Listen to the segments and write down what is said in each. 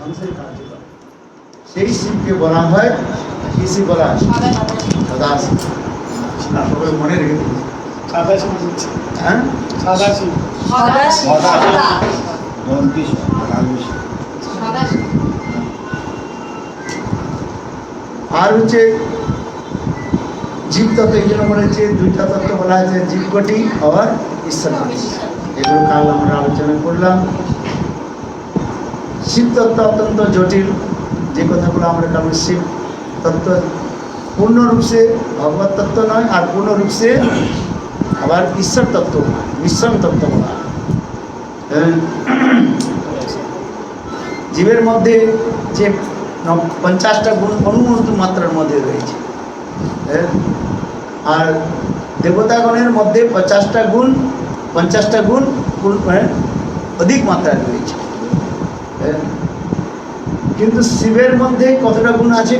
ধ্বংসের কার্য করে। সেই শিবকে বলা হয় কি শিব বলা হয়? সদাশিব। সবাই মনে রেখে দিন। হ্যাঁ, সদাশিব। আর হচ্ছে জীব তত্ত্ব, এই জন্য বলা হচ্ছে দুইটা তত্ত্ব বলা হয়েছে, জীবকটি আর ঈশ্বর কোটি। এগুলো কাল আমরা আলোচনা করলাম। শিব তত্ত্ব অত্যন্ত জটিল, যে কথাগুলো আমরা কারণ শিব তত্ত্ব পূর্ণরূপে ভগবত তত্ত্ব নয়, আর পূর্ণরূপে আবার ঈশ্বর তত্ত্ব, মিশ্রণ তত্ত্ব বলা হয়। জীবের মধ্যে যে 50টা গুণ অনুমত মাত্রার মধ্যে রয়েছে, আর দেবতাগণের মধ্যে 50টা গুণ অধিক মাত্রায় রয়েছে। কিন্তু শিবের মধ্যে কতটা গুণ আছে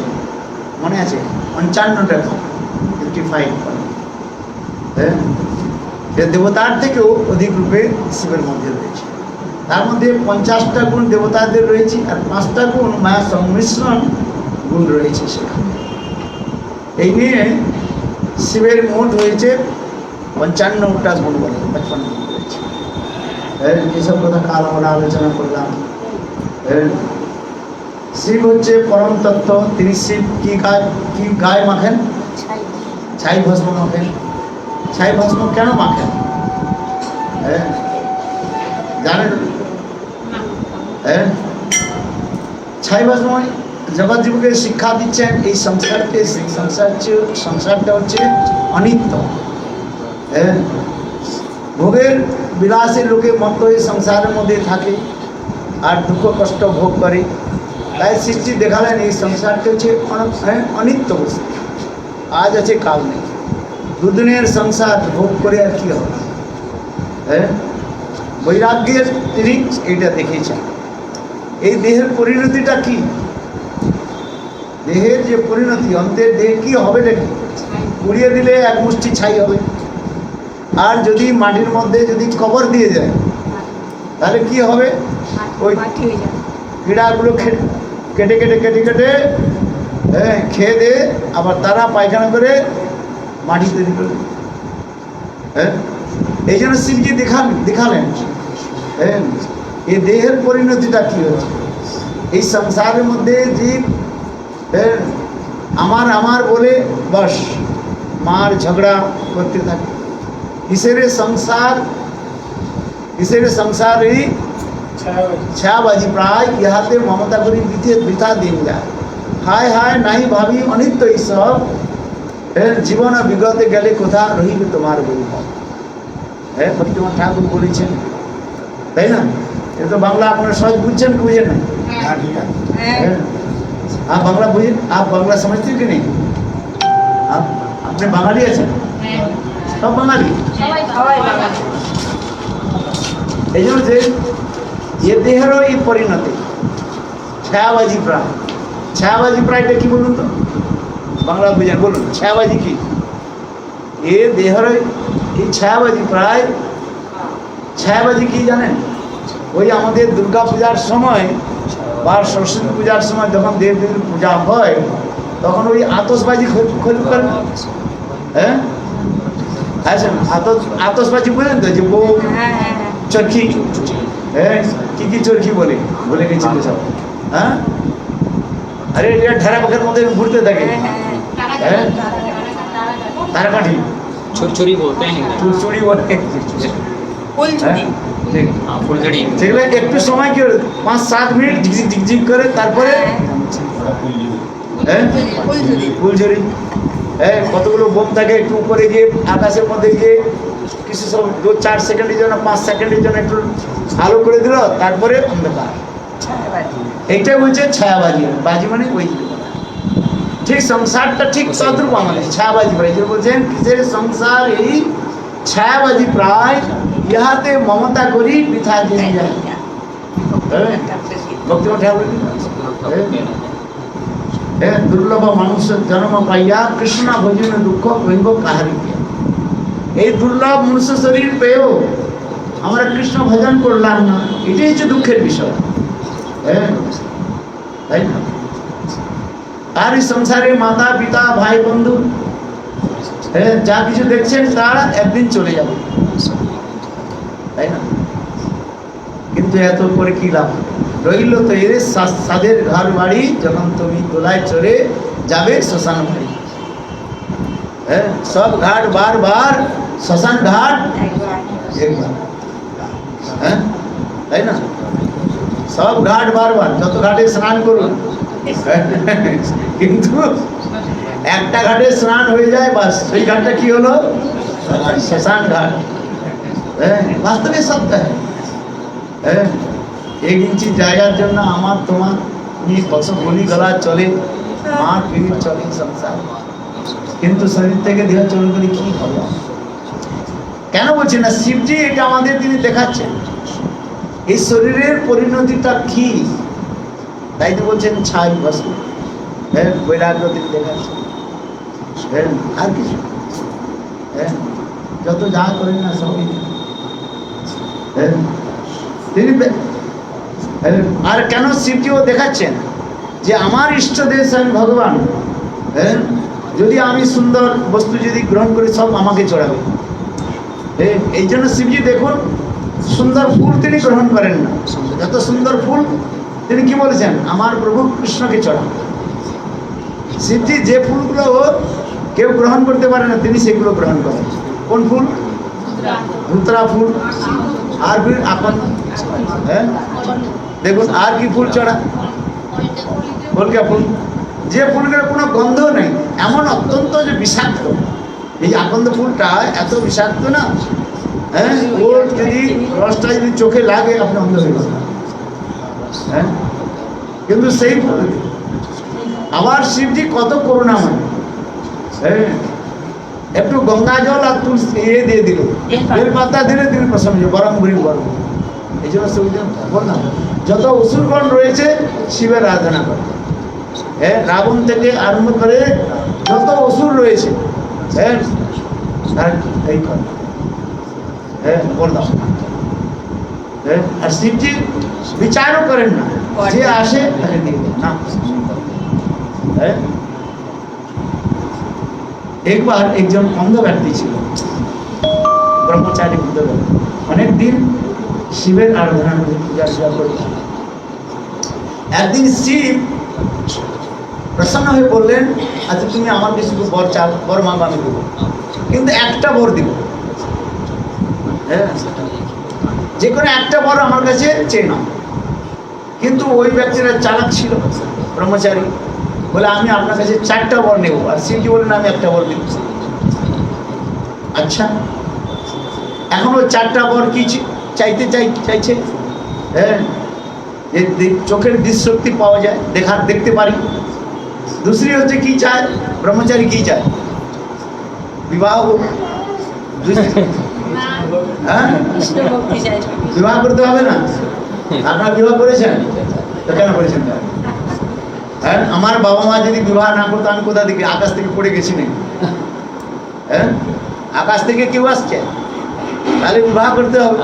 মনে আছে? 55টা গুণ, 55। দেবতার থেকেও অধিক রূপে শিবের মধ্যে রয়েছে। তার মধ্যে 50টা গুণ দেবতাদের রয়েছে, আর 5টা গুণ মায়া সংমিশ্রণ গুণ রয়েছে সেখানে। এই নিয়ে শিবের মোট হয়েছে 55টা গুণ, বলে 55 গুণ রয়েছে। এসব কথা কাল আমরা আলোচনা করলাম। শিব হচ্ছে পরম তত্ত্ব। তিনি শিব কি গায়ে মাখেন? ছাই ভস্ম মাখেন। ছাই ভস্ম কেন মাখেন জানেন? ছাই ভস্ম জগৎ জীবকে শিক্ষা দিচ্ছেন এই সংসারটা হচ্ছে অনিত্য। ভোগের বিলাসে লোকে মত্ত হয়ে সংসারের মধ্যে থাকে আর দুঃখ কষ্ট ভোগ করে। তাই সৃষ্টি দেখালেন এই সংসারটা হচ্ছে অনিত্য বস্তু, আজ আছে কাল নেই। দুদিনের সংসার ভোগ করে আর কি হবে? বৈরাগ্যের তিনি এইটা দেখিয়েছেন। এই দেহের পরিণতিটা কি? দেহের যে পরিণতি, অন্তের দেহ কি হবে নাকি? পুড়িয়ে দিলে এক মুষ্টি ছাই হবে। আর যদি মাটির মধ্যে যদি কবর দিয়ে যায় তাহলে কি হবে? ওই কীড়াগুলো কেটে খেয়ে দিয়ে আবার তারা পায়খানা করে মাটি তৈরি করে। এই জন্য শিবজি দেখালেন এই দেহের পরিণতিটা কি হচ্ছে। এই সংসারের মধ্যে জীব আমার বলে বাস মার ঝগড়া করতে থাকে। ঈশ্বরের সংসারই ছায়াবাজি প্রায় ইহাতে মমতা করি বৃথা দিন যায়। হায় হায় নাই ভাবি অনিত্য ঈশ্বর, জীবন বিগতে গেলে কোথা রহিবে তোমার বৈভব। ভক্তিমোহন ঠাকুর বলেছেন, তাই না? এটা তো বাংলা আপনারা সহজ বুঝছেন কি বুঝেন না? आप बांग्ला बुझे? आप बांग्ला समझते हो कि नहीं? आप अपने बांगाली আছে? সব বাঙালি। এই জন্য যে এ দেহেরও এই পরিণতি ছায়াবাজি প্রায়। ছায়াবাজি প্রায়টা কি বলুন তো? বাংলা বুঝেন, বলুন ছায়াবাজি কি? এ দেহের এই ছায়াবাজি প্রায়। ছায়াবাজি কি জানেন? ওই আমাদের দুর্গা পূজার সময় বা সরস্বতী পূজার সময় যখন দেবদেবীর পূজা হয় তখন ওই আতশবাজি খোল করেন। আচ্ছা, আতশবাজি বলেন তো, যে বউ চরখি, কি চরখি বলে বলে গেছিল সব। আরে এটা ঢেরা পাখের মধ্যে ঘুরতে থাকে। তারাকাঠি, छुरछुरी बोलते हैं চুরচুরি বলে। সেগুলো একটু সময় কি 5-7 মিনিট ঝিকঝিক করে, তারপরে ফুলঝুরি। কতগুলো বোম থাকে, একটু উপরে গিয়ে আকাশের মধ্যে গিয়ে কিছু সব 2-4 সেকেন্ডের জন্য 5 সেকেন্ডের জন্য একটু আলো করে দিল, তারপরে অন্ধকার। এইটাই বলছে ছায়াবাজি। বাজি মানে ওই ঠিক সংসারটা ঠিক তদ্রূপ আমাদের ছায়াবাজি প্রায়। যে বলছেন কিসের সংসার এই ছায়াবাজি প্রায়, ইহাতে মমতা করি বৃথা দিন যায়। ভক্তিমোহন ঠাকুর দুর্লভ মানুষের জন্ম পাইয়া কৃষ্ণ ভজন দুঃখ কহিব কাহারি। এই দুর্লভ মনুষ্য শরীর পেয়েও আমরা কৃষ্ণ ভজন করলাম না, এটাই হচ্ছে দুঃখের বিষয়। তাই না? আর এই সংসারে মাতা পিতা ভাই বন্ধু যা কিছু দেখছেন তারা একদিন চলে যাবে, তাই না? কিন্তু এত করে কি লাভ? রইল তো এর সাদের ঘর বাড়ি, যখন তুমি দোলায় চড়ে যাবে শ্মশান বাড়ি। সব ঘাট বার শ্মশান ঘাট একবার, তাই না? সব ঘাট বার যত ঘাটে স্নান করুন, কিন্তু একটা ঘাটে স্নান হয়ে যায়, বাস সেই ঘাটটা কি হলো? শ্মশান ঘাট। বাস্তবে সত্য। এক ইঞ্চি জায়গার জন্য আমার তোমার নিয়ে কত গলি গলা চলে, মার পিড় চলে সংসার, কিন্তু শরীর থেকে দেহ চলে গেলে কি হবে? কেন বলছি না? শিবজি এটা আমাদের তিনি দেখাচ্ছেন এই শরীরের পরিণতিটা কি, তাই তো বলছেন ছাই ভস্ম। বৈরাগ্য তিনি দেখাচ্ছেন, আর কিছু যত যা করেন না সবই তিনি। আর কেন শিবজিও দেখাচ্ছেন যে আমার ইষ্টদেশ আমি ভগবান, যদি আমি সুন্দর বস্তু যদি গ্রহণ করি সব আমাকে চড়াবে। এই জন্য শিবজি দেখুন সুন্দর ফুল তিনি গ্রহণ করেন না, যত সুন্দর ফুল তিনি কি বলেছেন? আমার প্রভু কৃষ্ণকে চড়ান। শিবজি যে ফুলগুলো কেউ গ্রহণ করতে পারে না, তিনি সেগুলো গ্রহণ করেন। কোন ফুল? ধুতরা ফুল, আর ফির আপন। দেখুন আর কি ফুল চড়া? কলকা ফুল, যে ফুলগুলোর কোনো গন্ধ নেই, এমন অত্যন্ত যে বিষাক্ত। এই আকন্দ ফুলটা এত বিষাক্ত না, ওর যদি রসটা যদি চোখে লাগে আপনি অন্ধ হয়ে যাবেন। কিন্তু সেই ফুল আবার শিবজি কত করুণাময়, একটু গঙ্গা জল আর তুলসী দিয়ে দিল, বেল পাতা দিলে তিনি প্রসন্ন, গরম বুড়ি গরম। এই জন্য বললাম যত অসুরগণ রয়েছে শিবের আরাধনা করে। রাবণ থেকে আরম্ভ করে যত অসুর রয়েছে এই করে বললাম। আর শিবজি বিচারও করেন না, যে আসে তাকে দিয়ে দেন না। একবার একজন অন্ধ ব্যক্তি ছিল, ব্রহ্মচারী বুদ্ধ, অনেকদিন শিবের আরাধনা করে পূজা করত। একদিন শিব প্রসন্ন হয়ে বললেন, আচ্ছা তুমি আমাকে শুধু বর চাও, বর মাগো আমি দেবো, কিন্তু একটা বর দিব। যে কোনো একটা বর আমার কাছে চেয়ে নাও। কিন্তু ওই ব্যক্তিরা চালাক ছিল, ব্রহ্মচারী, বলে আমি আপনার কাছে 4টা বর নেব। আর শিবজি বলেন আমি একটা বর দিব। আচ্ছা, এখন ওই 4টা বর কি চাইছে? চোখের দৃশ্যশক্তি পাওয়া যায়, দেখতে পারি। दूसरी হচ্ছে কি চায়? ব্রহ্মচারী কি চায়? বিবাহ। বিবাহ করতে হবে না? আপনারা বিবাহ করেছেন তো? কেন করেছেন? আমার বাবা মা যদি বিবাহ না করতো আমি কোথা থেকে, আকাশ থেকে পড়ে গেছি নাকি? আকাশ থেকে কেউ আসছে? তাহলে বিবাহ করতে হবে।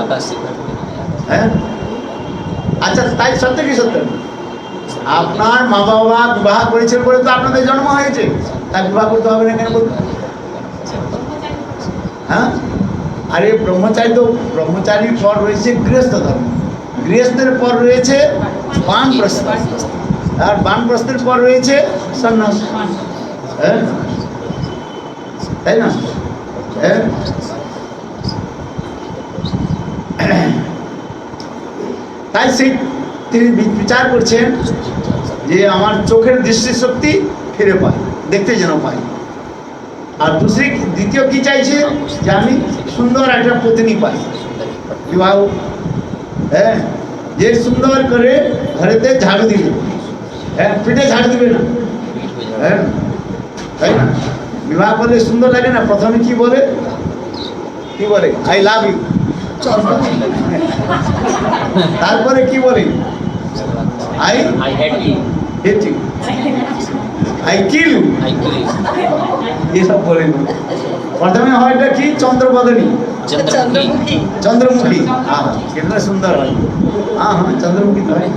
আচ্ছা, তাই সত্য কি সত্য? আপনার মা বাবা বিবাহ করেছেন বলে তো আপনাদের জন্ম হয়েছে, তাই বিবাহ করতে হবে না কেন বলতে? আরে ব্রহ্মচারীর পর রয়েছে গৃহস্থ ধর্ম, গৃহস্থের পর রয়েছে বানপ্রস্থ, আর বানপ্রস্থের পর রয়েছে সন্ন্যাস। তাই না? তাই সেই তিনি বিচার করছেন যে আমার চোখের দৃষ্টিশক্তি ফিরে পাই, দেখতে যেন পাই। আর দ্বিতীয় কি চাইছে? যে আমি সুন্দর একটা পত্নী পাই, বিবাহ। যে সুন্দর করে ঘরেতে ঝাড়ু দিবে, পিঠে ঝাড়ু দিবে না, তাই না? বিবাহ করলে সুন্দর লাগে না? প্রথমে কি বলে? I love you. তারপরে কি বলে? I hate you, I kill you, এসব বলে। প্রথমে হয়টা কি? চন্দ্রবদনী, চন্দ্রমুখী। কেমন সুন্দর হয়। হ্যাঁ, চন্দ্রমুখী হয়।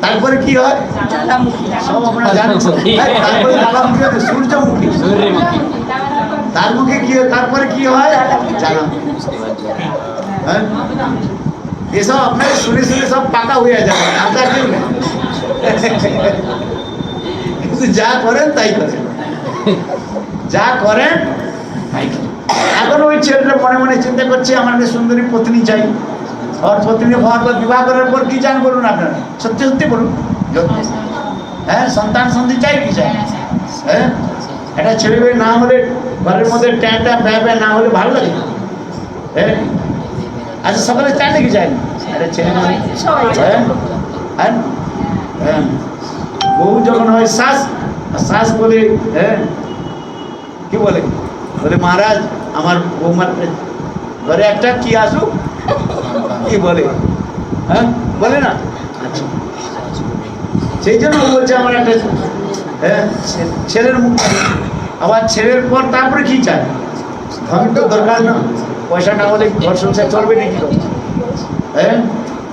তারপরে কি হয় সব আপনারা জানেন। হ্যাঁ, তারপরে জ্বালামুখী হয়, সূর্যমুখী। सूर्यमुखी তার মুখে কি হয়, তারপরে কি হয় জ্বালামুখী। হ্যাঁ, এসব আপনার শুনে শুনে সব পাকা হয়ে যাবে, আপনার কেউ নেই। কিন্তু যা করেন তাই করেন, যা করেন তাই করেন। এখন ওই ছেলেটা মনে মনে চিন্তা করছে আমার একটা সুন্দরী পত্নী চাই, আর পত্নী হওয়ার পর বিবাহ করার পর কি চান বলুন আপনারা, সত্যি সত্যি বলুন। হ্যাঁ, সন্তান সন্ধি চাই কি চাই? হ্যাঁ, একটা ছেলে মেয়ে না হলে ঘরের মধ্যে ট্যাঁটা ব্যা না হলে ভালো লাগে। হ্যাঁ, আচ্ছা সকালে চাই নাকি চাই না? একটা ছেলে মেয়ে, হ্যাঁ হ্যাঁ হ্যাঁ, বউ যখন হয় শাস, শাস বলে হ্যাঁ কি বলে, বলে মহারাজ আমার বৌমার ঘরে একটা কি আসুক, কি বলে, হ্যাঁ বলে না। আচ্ছা, সেই জন্য ও বলছে আমার একটা হ্যাঁ ছেলের মুখ, আবার ছেলের পর তারপরে কি চায়, ধন তো দরকার না, পয়সা না হলে ঘর সংসার চলবে নাকি? হ্যাঁ,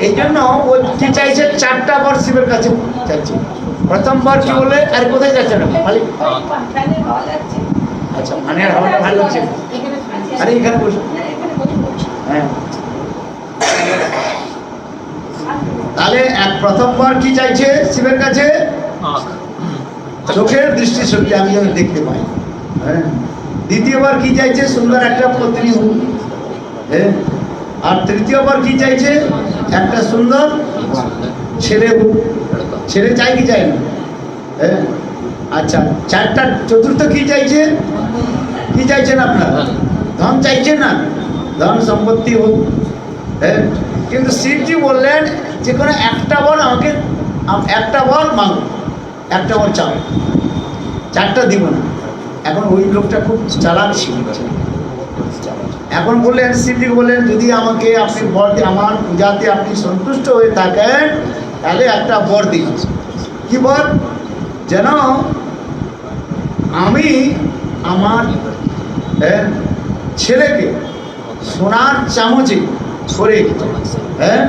এই জন্য ও কি চাইছে, 4টা বর শিবের কাছে চাইছে। প্রথম বর কি বলে, আর কোথায় যাচ্ছে না খালি, আচ্ছা মানে হাওয়াটা ভালো লাগছে, আরে এখানে বসে। হ্যাঁ, তাহলে প্রথমবার কি চাইছে শিবের কাছে, आँख চোখের দৃষ্টি শক্তি আমি যেন দেখতে পাই। হ্যাঁ, দ্বিতীয়বার কি চাইছে, সুন্দর একটা পত্নী হোক। হ্যাঁ, আর তৃতীয়বার কি চাইছে, একটা সুন্দর ছেলে হোক। ছেলে চাই কি চাই না? হ্যাঁ, আচ্ছা চতুর্থ কি চাইছে, কি চাইছেন আপনারা? ধন চাইছেন না, ধন সম্পত্তি হোক। হ্যাঁ, কিন্তু শিবজি বললেন যে কোনো একটা বর আমাকে, একটা বর মাগো, একটা বর চাও, 4টা দিব না। এখন ওই লোকটা খুব চালাক ছিল। এখন বললেন শিবজি বললেন যদি আমাকে আপনি বর দিয়ে আমার পূজাতে আপনি সন্তুষ্ট হয়ে থাকেন তাহলে একটা বর দিন। কি বর? যেন আমি আমার ছেলেকে সোনার চামচে করে হ্যাঁ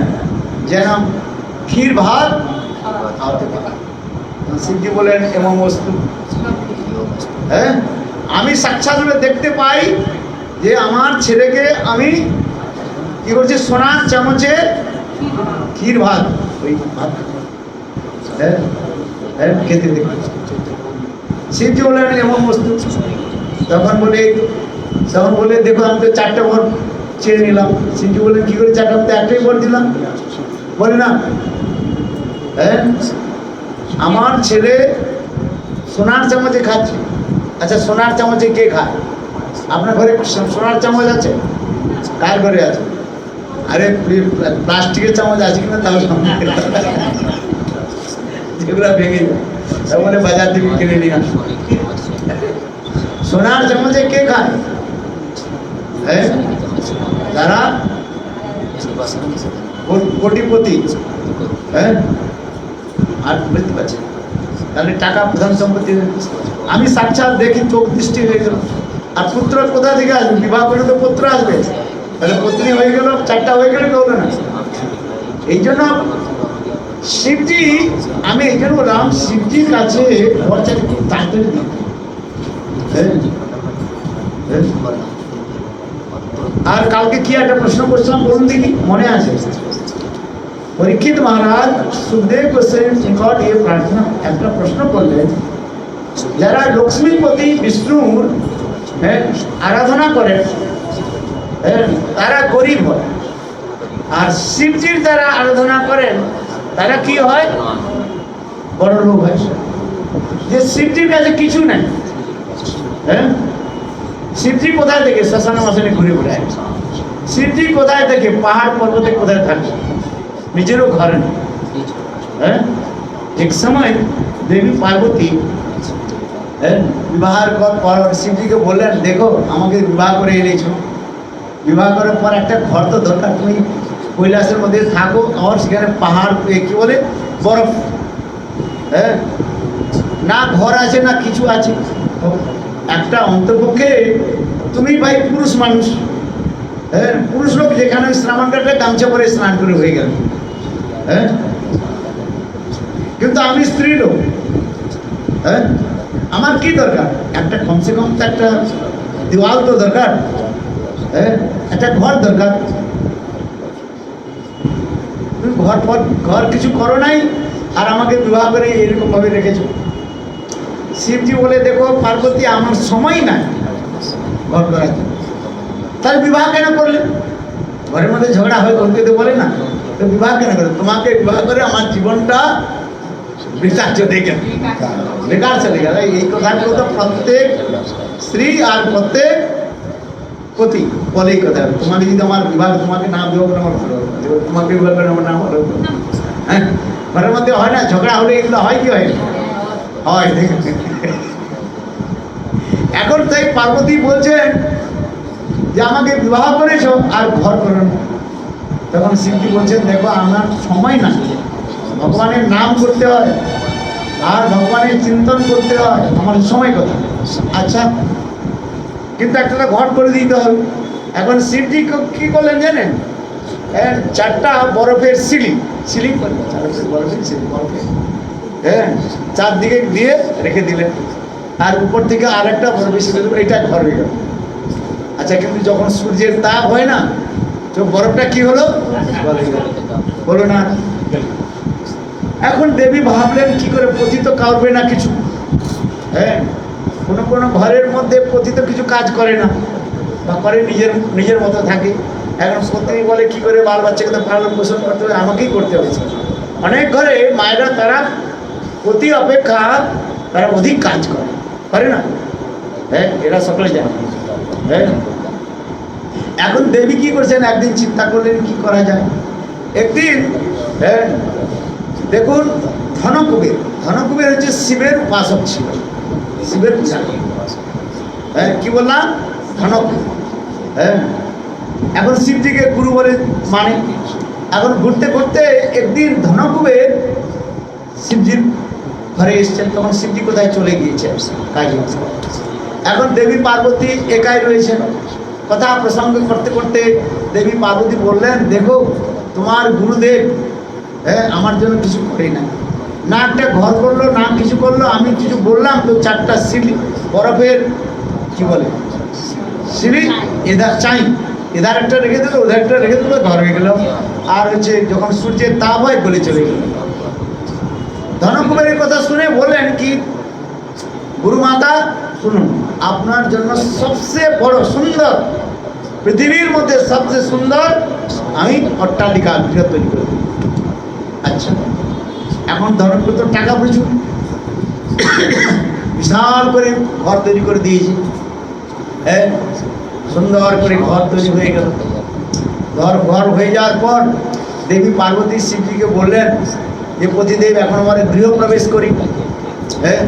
যেন ক্ষীর ভাত খাওয়াতে পারে। শিবজি বলেন এমন বস্তু, হ্যাঁ আমি সাক্ষাৎ দেখতে পাই যে আমার ছেলেকে আমি কি করছি, সোনার চামচে ক্ষীর ভাত, ওই ভাত হ্যাঁ হ্যাঁ খেতে দেখি। শিবজি বলেন এমন বস্তু। তখন বলে দেখো আমি তো 4টা বর চেয়ে নিলাম। শিবজি বলেন কি করে 4টা, তো একটাই বর দিলাম। বলে না, হ্যাঁ আমার ছেলে সোনার চামচে খাচ্ছে। আচ্ছা সোনার চামচে কে খায়? আপনার ঘরে সোনার চামচ আছে? কার ঘরে আছে? আরে প্লাস্টিকের চামচ আছে কিনা তাও যেগুলো ভেঙে যায় তাহলে বাজার থেকে কিনে নিয়ে আসো। সোনার চামচে কে খায়? হ্যাঁ, যারা কোটিপতি। হ্যাঁ, আর বুঝতে পারছি, তাহলে টাকা প্রধান সম্পত্তি। আমি সাক্ষাৎ দেখি, চোখ দৃষ্টি হয়ে গেল। আর পুত্র কোথা থেকে আসবে? বিবাহ করে তো পুত্র আসবে, তাহলে পত্নী হয়ে গেল, 4টা হয়ে গেলে কেউ না। এই জন্য শিবজি, আমি এই জন্য বললাম শিবজির কাছে খরচাকে খুব তাড়াতাড়ি দিই। আর কালকে কি একটা প্রশ্ন করছিলাম বলুন দেখি, মনে আছে? পরীক্ষিত মহারাজ সুখদেব গোস্বামী নিকট এই প্রার্থনা একটা প্রশ্ন করলেন, যারা লক্ষ্মীপতি বিষ্ণুর আরাধনা করেন তারা গরিব হয়, আর শিবজির যারা আরাধনা করেন তারা কি হয়, বড় লোক হয়। যে শিবজির কাছে কিছু নাই। হ্যাঁ, শিবজি কোথায় থেকে শ্মশানে মশানে ঘুরে বেড়ায়? শিবজি কোথায় থেকে পাহাড় পর্বতে কোথায় থাকে? নিজেরও ঘর নেই। হ্যাঁ, এক সময় দেবী পার্বতী বিবাহের পর শিবজিকে বললেন দেখো আমাকে বিবাহ করে এনেছো, বিবাহ করার পর একটা ঘর তো দরকার, তুমি কৈলাসের মধ্যে থাকো, আর সেখানে পাহাড় কি বলে বরফ, হ্যাঁ না ঘর আছে না কিছু আছে, একটা অন্তপক্ষে তুমি ভাই পুরুষ মানুষ, হ্যাঁ পুরুষ লোক যেখানে স্নান কাটলে গামছা পরে স্নান করে হয়ে গেল। হ্যাঁ কিন্তু আমি স্ত্রী লোক, হ্যাঁ, আমার কি দরকার? একটা কমসে কম তো একটা দেওয়াল তো দরকার, হ্যাঁ, একটা ঘর দরকার। তুমি ঘর কিছু করো নাই, আর আমাকে বিবাহ করে এরকম ভাবে রেখেছো। শিবজি বলে, দেখো পার্বতী, আমার সময় নাই ঘর করার জন্য। তাহলে বিবাহ কেন করলে? ঘরের মধ্যে ঝগড়া হয়, করতে তো বলে না, তো বিবাহ কেন করে? তোমাকে বিবাহ করে আমার জীবনটা বৃথা চলে গেল, বেকার চলে গেল। এই কথাগুলো তো প্রত্যেক স্ত্রী আর প্রত্যেক পতি বলে এই কথা। তোমাকে যদি আমার বিবাহ, তোমাকে না বিবাহ করে আমার ভালো হবে, তোমাকে বিবাহ করে আমার না ভালো হবে। হ্যাঁ, ঘরের মধ্যে হয় না ঝগড়া হলে? এগুলো হয় কি হয়? হয়। এখন তাই পার্বতী বলছেন যে আমাকে বিবাহ করেছো আর ঘর করো না। তখন শিবজি বলছেন, দেখো আমার সময় না, ভগবানের নাম করতে হয় আর ভগবানের চিন্তন করতে হয়, আমার সময় কথা। আচ্ছা, কিন্তু একটা ঘর করে দিতে হবে। এখন শিবজি কি করলেন জানেন? চারটা বরফের সিলিং করলেন, বরফের হ্যাঁ, চারদিকে দিয়ে রেখে দিলেন, আর উপর থেকে আর একটা বরফের সিলিং, এটা ঘর হয়ে গেল। আচ্ছা, কিন্তু যখন সূর্যের তাপ হয় না, তো বরফটা কি হলো? বলো না। এখন দেবী ভাবলেন কি করে, পতি তো কাউরবে না কিছু, হ্যাঁ, কোনো ঘরের মধ্যে পতি তো কিছু কাজ করে না, বা করে নিজের মতো থাকে। এখন পত্নী বলে কি করে বাল বাচ্চাকে তো পালন পোষণ করতে হবে, আমাকেই করতে হয়েছে। অনেক ঘরে মায়েরা তারা পতি অপেক্ষা তারা অধিক কাজ করে না, হ্যাঁ, এরা সকলে জানে। হ্যাঁ, এখন দেবী কি করছেন, একদিন চিন্তা করলেন কি করা যায়। একদিন, হ্যাঁ, দেখুন, ধনকুবের হচ্ছে শিবের উপাসক ছিল, শিবের পূজা। হ্যাঁ, কি বললাম? ধনকুবের। হ্যাঁ, এখন শিবজিকে গুরু বলে মানে। এখন ঘুরতে ঘুরতে একদিন ধনকুবের শিবজির ঘরে এসছেন, তখন শিবজি কোথায় চলে গিয়েছেন কাজে। এখন দেবী পার্বতী একাই রয়েছেন। কথা প্রসঙ্গ করতে করতে দেবী পার্বতী বললেন, দেখো তোমার গুরুদেব, হ্যাঁ, আমার জন্য কিছু করে না একটা ঘর করলো, না কিছু করলো। আমি কিছু বললাম তো চারটা বরফের কি বলে সিঁড়ি, এধার চাই, এধার একটা রেখে দিল, ওধার একটা রেখে দিল, ঘর হয়ে গেল। আর হচ্ছে যখন সূর্যের তাপ হয় গলে চলে গেল। ধনকুবেরের কথা শুনে বললেন কি, গুরু মাতা শুনুন, আপনার জন্য সবচেয়ে বড় সুন্দর, পৃথিবীর মধ্যে সবচেয়ে সুন্দর আমি অট্টালিকা গৃহ তৈরি করে দিই। আচ্ছা, এখন ধনকুবের তো টাকা প্রচুর, বিশাল করে ঘর তৈরি করে দিয়েছি। হ্যাঁ, সুন্দর করে ঘর তৈরি হয়ে গেল। ঘর হয়ে যাওয়ার পর দেবী পার্বতী শিবজিকে বললেন যে পতিদেব, এখন আমার গৃহ প্রবেশ করি। হ্যাঁ,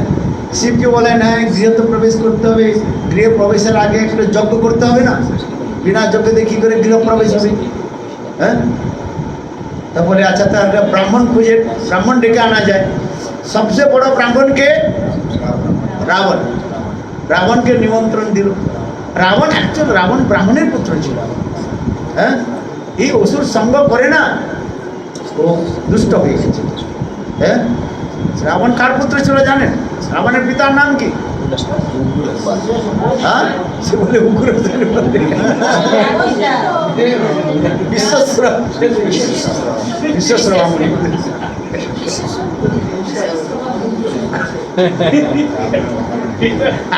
শিবজি বলেন, হ্যাঁ, গৃহ তো প্রবেশ করতে হবে, গৃহ প্রবেশের আগে একটা যজ্ঞ করতে হবে না, বিনা যজ্ঞে কি করে গৃহ প্রবেশ হবে? হ্যাঁ, তারপরে আচ্ছা, তার একটা ব্রাহ্মণ খুঁজে ব্রাহ্মণ ডেকে আনা যায়। সবচেয়ে বড় ব্রাহ্মণকে রাবণকে নিমন্ত্রণ দিল। রাবণ অ্যাকচুয়াল রাবণ ব্রাহ্মণের পুত্র ছিল। হ্যাঁ, এই অসুর সঙ্গ করে না, ও দুষ্ট হয়ে গেছে। হ্যাঁ, রাবণ কার পুত্র ছিল জানেন? রাবণের পিতার নাম কি? হ্যাঁ, সে বলে উগ্রসেনের মধ্যে বিশ্বশ্রবা মুনি।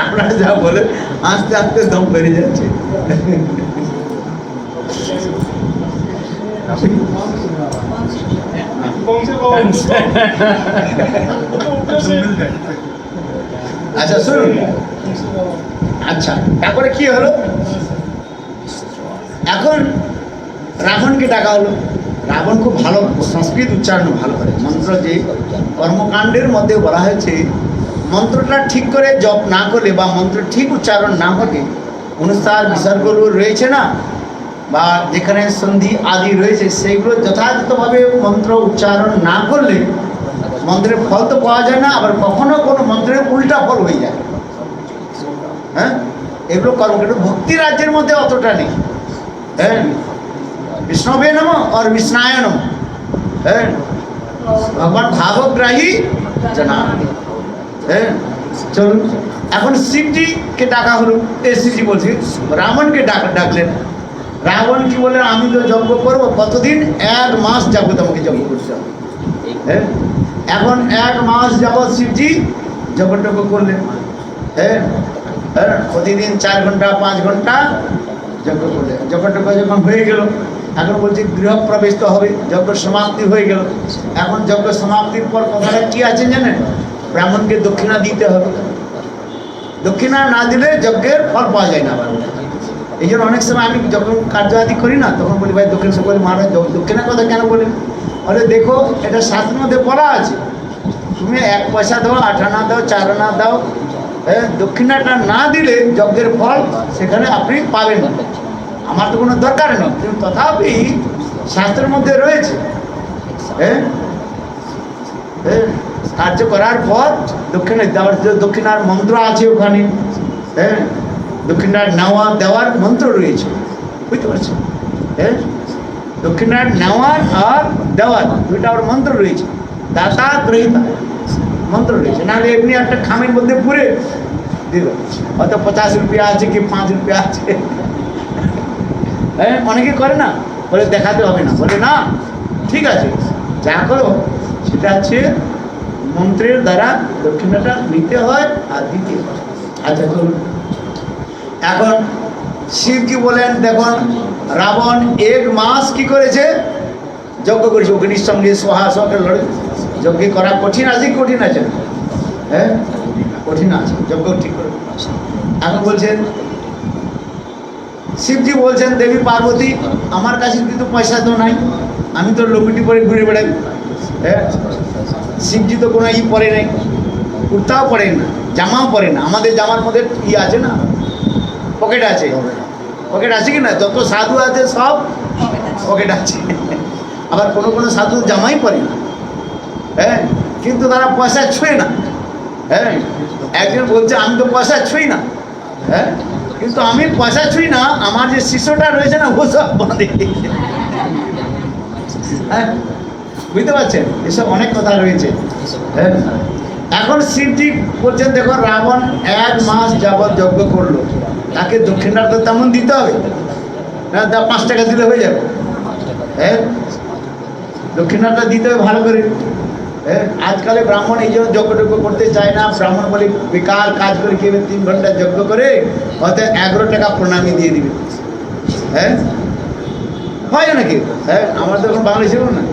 আপনারা যা বলে আস্তে আস্তে দম বেরিয়ে যাচ্ছে। আচ্ছা শুনুন, আচ্ছা তারপরে কি হলো? এখন রাবণকে ডাকা হলো। রাবণ খুব ভালো সংস্কৃত উচ্চারণ ভালো করে। মন্ত্র যে কর্মকাণ্ডের মধ্যে বলা হয়েছে, মন্ত্রটা ঠিক করে জপ না করলে বা মন্ত্র ঠিক উচ্চারণ না হলে, অনুসার বিসর্গগুলো রয়েছে না, বা যেখানে সন্ধি আদি রয়েছে, সেইগুলো যথাযথভাবে মন্ত্র উচ্চারণ না করলে মন্ত্রের ফল তো পাওয়া যায় না, আবার কখনো কোনো মন্ত্রের উল্টা ফল হয়ে যায়। হ্যাঁ, এগুলো কর্মকাণ্ড ভক্তি রাজ্যের মধ্যে অতটা নেই। হ্যাঁ, বিষ্ণবে নমঃ আর বিষ্ণায় নমঃ। হ্যাঁ, ভগবান ভাবগ্রাহী জানা। হ্যাঁ, চলুন এখন শিবজিকে ডাকা হলো। শিবজি বলছি রাবণকে ডাকলেন। রাবণ কি বলে, আমি তো যজ্ঞ করবো কতদিন, 1 মাস যাবত আমাকে যজ্ঞ করতে হবে। হ্যাঁ, এখন 1 মাস যাবৎ শিবজি যজ্ঞ করলেন। হ্যাঁ, হ্যাঁ, প্রতিদিন 4 ঘন্টা 5 ঘন্টা যজ্ঞ করলেন। যজ্ঞ যখন হয়ে গেল, এখন বলছে গৃহপ্রবেশ তো হবে, যজ্ঞ সমাপ্তি হয়ে গেল। এখন যজ্ঞ সমাপ্তির পর কথাটা কি আছে জানেন, ব্রাহ্মণকে দক্ষিণা দিতে হবে। দক্ষিণা না দিলে যজ্ঞের ফল পাওয়া যায় না। এই জন্য অনেক সময় আমি যখন কার্যাদি করি না, তখন বলি ভাই দক্ষিণা বলি, মহারাজ দক্ষিণার কথা কেন বলেন? বলে দেখো, এটা শাস্ত্রের মধ্যে বলা আছে, তুমি 1 পয়সা দাও, 8 আনা দাও, 4 আনা দাও, দক্ষিণাটা না দিলে যজ্ঞের ফল সেখানে আপনি পাবেন না। আমার তো কোনো দরকার নেই, কিন্তু তথাপি শাস্ত্রের মধ্যে রয়েছে। হ্যাঁ, কার্য করার পর দক্ষিণা দেওয়ার, দক্ষিণার মন্ত্র আছে ওখানে। হ্যাঁ, দক্ষিণার নেওয়া দেওয়ার মন্ত্র রয়েছে, বুঝতে পারছেন? হ্যাঁ, দক্ষিণার নেওয়ার আর দেওয়ার দুইটা ওর মন্ত্র রয়েছে, দাতা গ্রহিতা মন্ত্র রয়েছে। নাহলে এমনি একটা খামের মধ্যে পুরে দিল, হয়তো 50 রুপিয়া আছে কি 5 রুপিয়া আছে। হ্যাঁ, অনেকে করে না, বলে দেখাতে হবে না। বলে না, ঠিক আছে, যা করো সেটা হচ্ছে মন্ত্রের দ্বারা দক্ষিণাটা নিতে হয় আর দিতে হয়। আচ্ছা চলুন, এখন শিবজি বলেন দেখুন, রাবণ 1 মাস কি করেছে, যজ্ঞ করেছে। অগ্নির সঙ্গে সোহাসকে লড়ে। যজ্ঞ করা কঠিন আছে, কঠিন আছে? হ্যাঁ, কঠিন আছে, যজ্ঞ ঠিক করে। এখন বলছেন, শিবজি বলছেন, দেবী পার্বতী, আমার কাছে কিন্তু পয়সা তো নাই, আমি তো লুঙ্গিটি পরে ঘুরে বেড়াই। হ্যাঁ, শিবজি তো কোনো পরে নেই, কুর্তাও পরে না, জামাও পরে না। আমাদের জামার মধ্যে আছে না, পকেট আছে। পকেট আছে কি না? যত সাধু আছে সব পকেট আছে। আবার কোনো কোনো সাধু জামাই পরে না। হ্যাঁ, কিন্তু তারা পয়সা ছুঁয়ে না। হ্যাঁ, একজন বলছে আমি তো পয়সা ছুঁই না। হ্যাঁ, কিন্তু আমি পয়সা ছুঁই না, আমার যে শিষ্যটা রয়েছে না, ও সব বাঁধে। হ্যাঁ, বুঝতে পারছেন? এসব অনেক কথা রয়েছে। হ্যাঁ, এখন শিবজি বলছেন দেখো, রাবণ 1 মাস যাবৎ যজ্ঞ করলো, তাকে দক্ষিণা তো তেমন দিতে হবে না, 5 টাকা দিলে হয়ে যাবে। হ্যাঁ, দক্ষিণাটা দিতে হবে ভালো করে। হ্যাঁ, আজকালে ব্রাহ্মণ এই জন্য যজ্ঞ করতে চায় না। ব্রাহ্মণ বলে বেকার কাজ করে কি 3 ঘন্টা যজ্ঞ করে হয়তো 11 টাকা প্রণামী দিয়ে দিবে। হ্যাঁ, হয় নাকি? হ্যাঁ, আমার তো এখন বাঙালি ছিল না,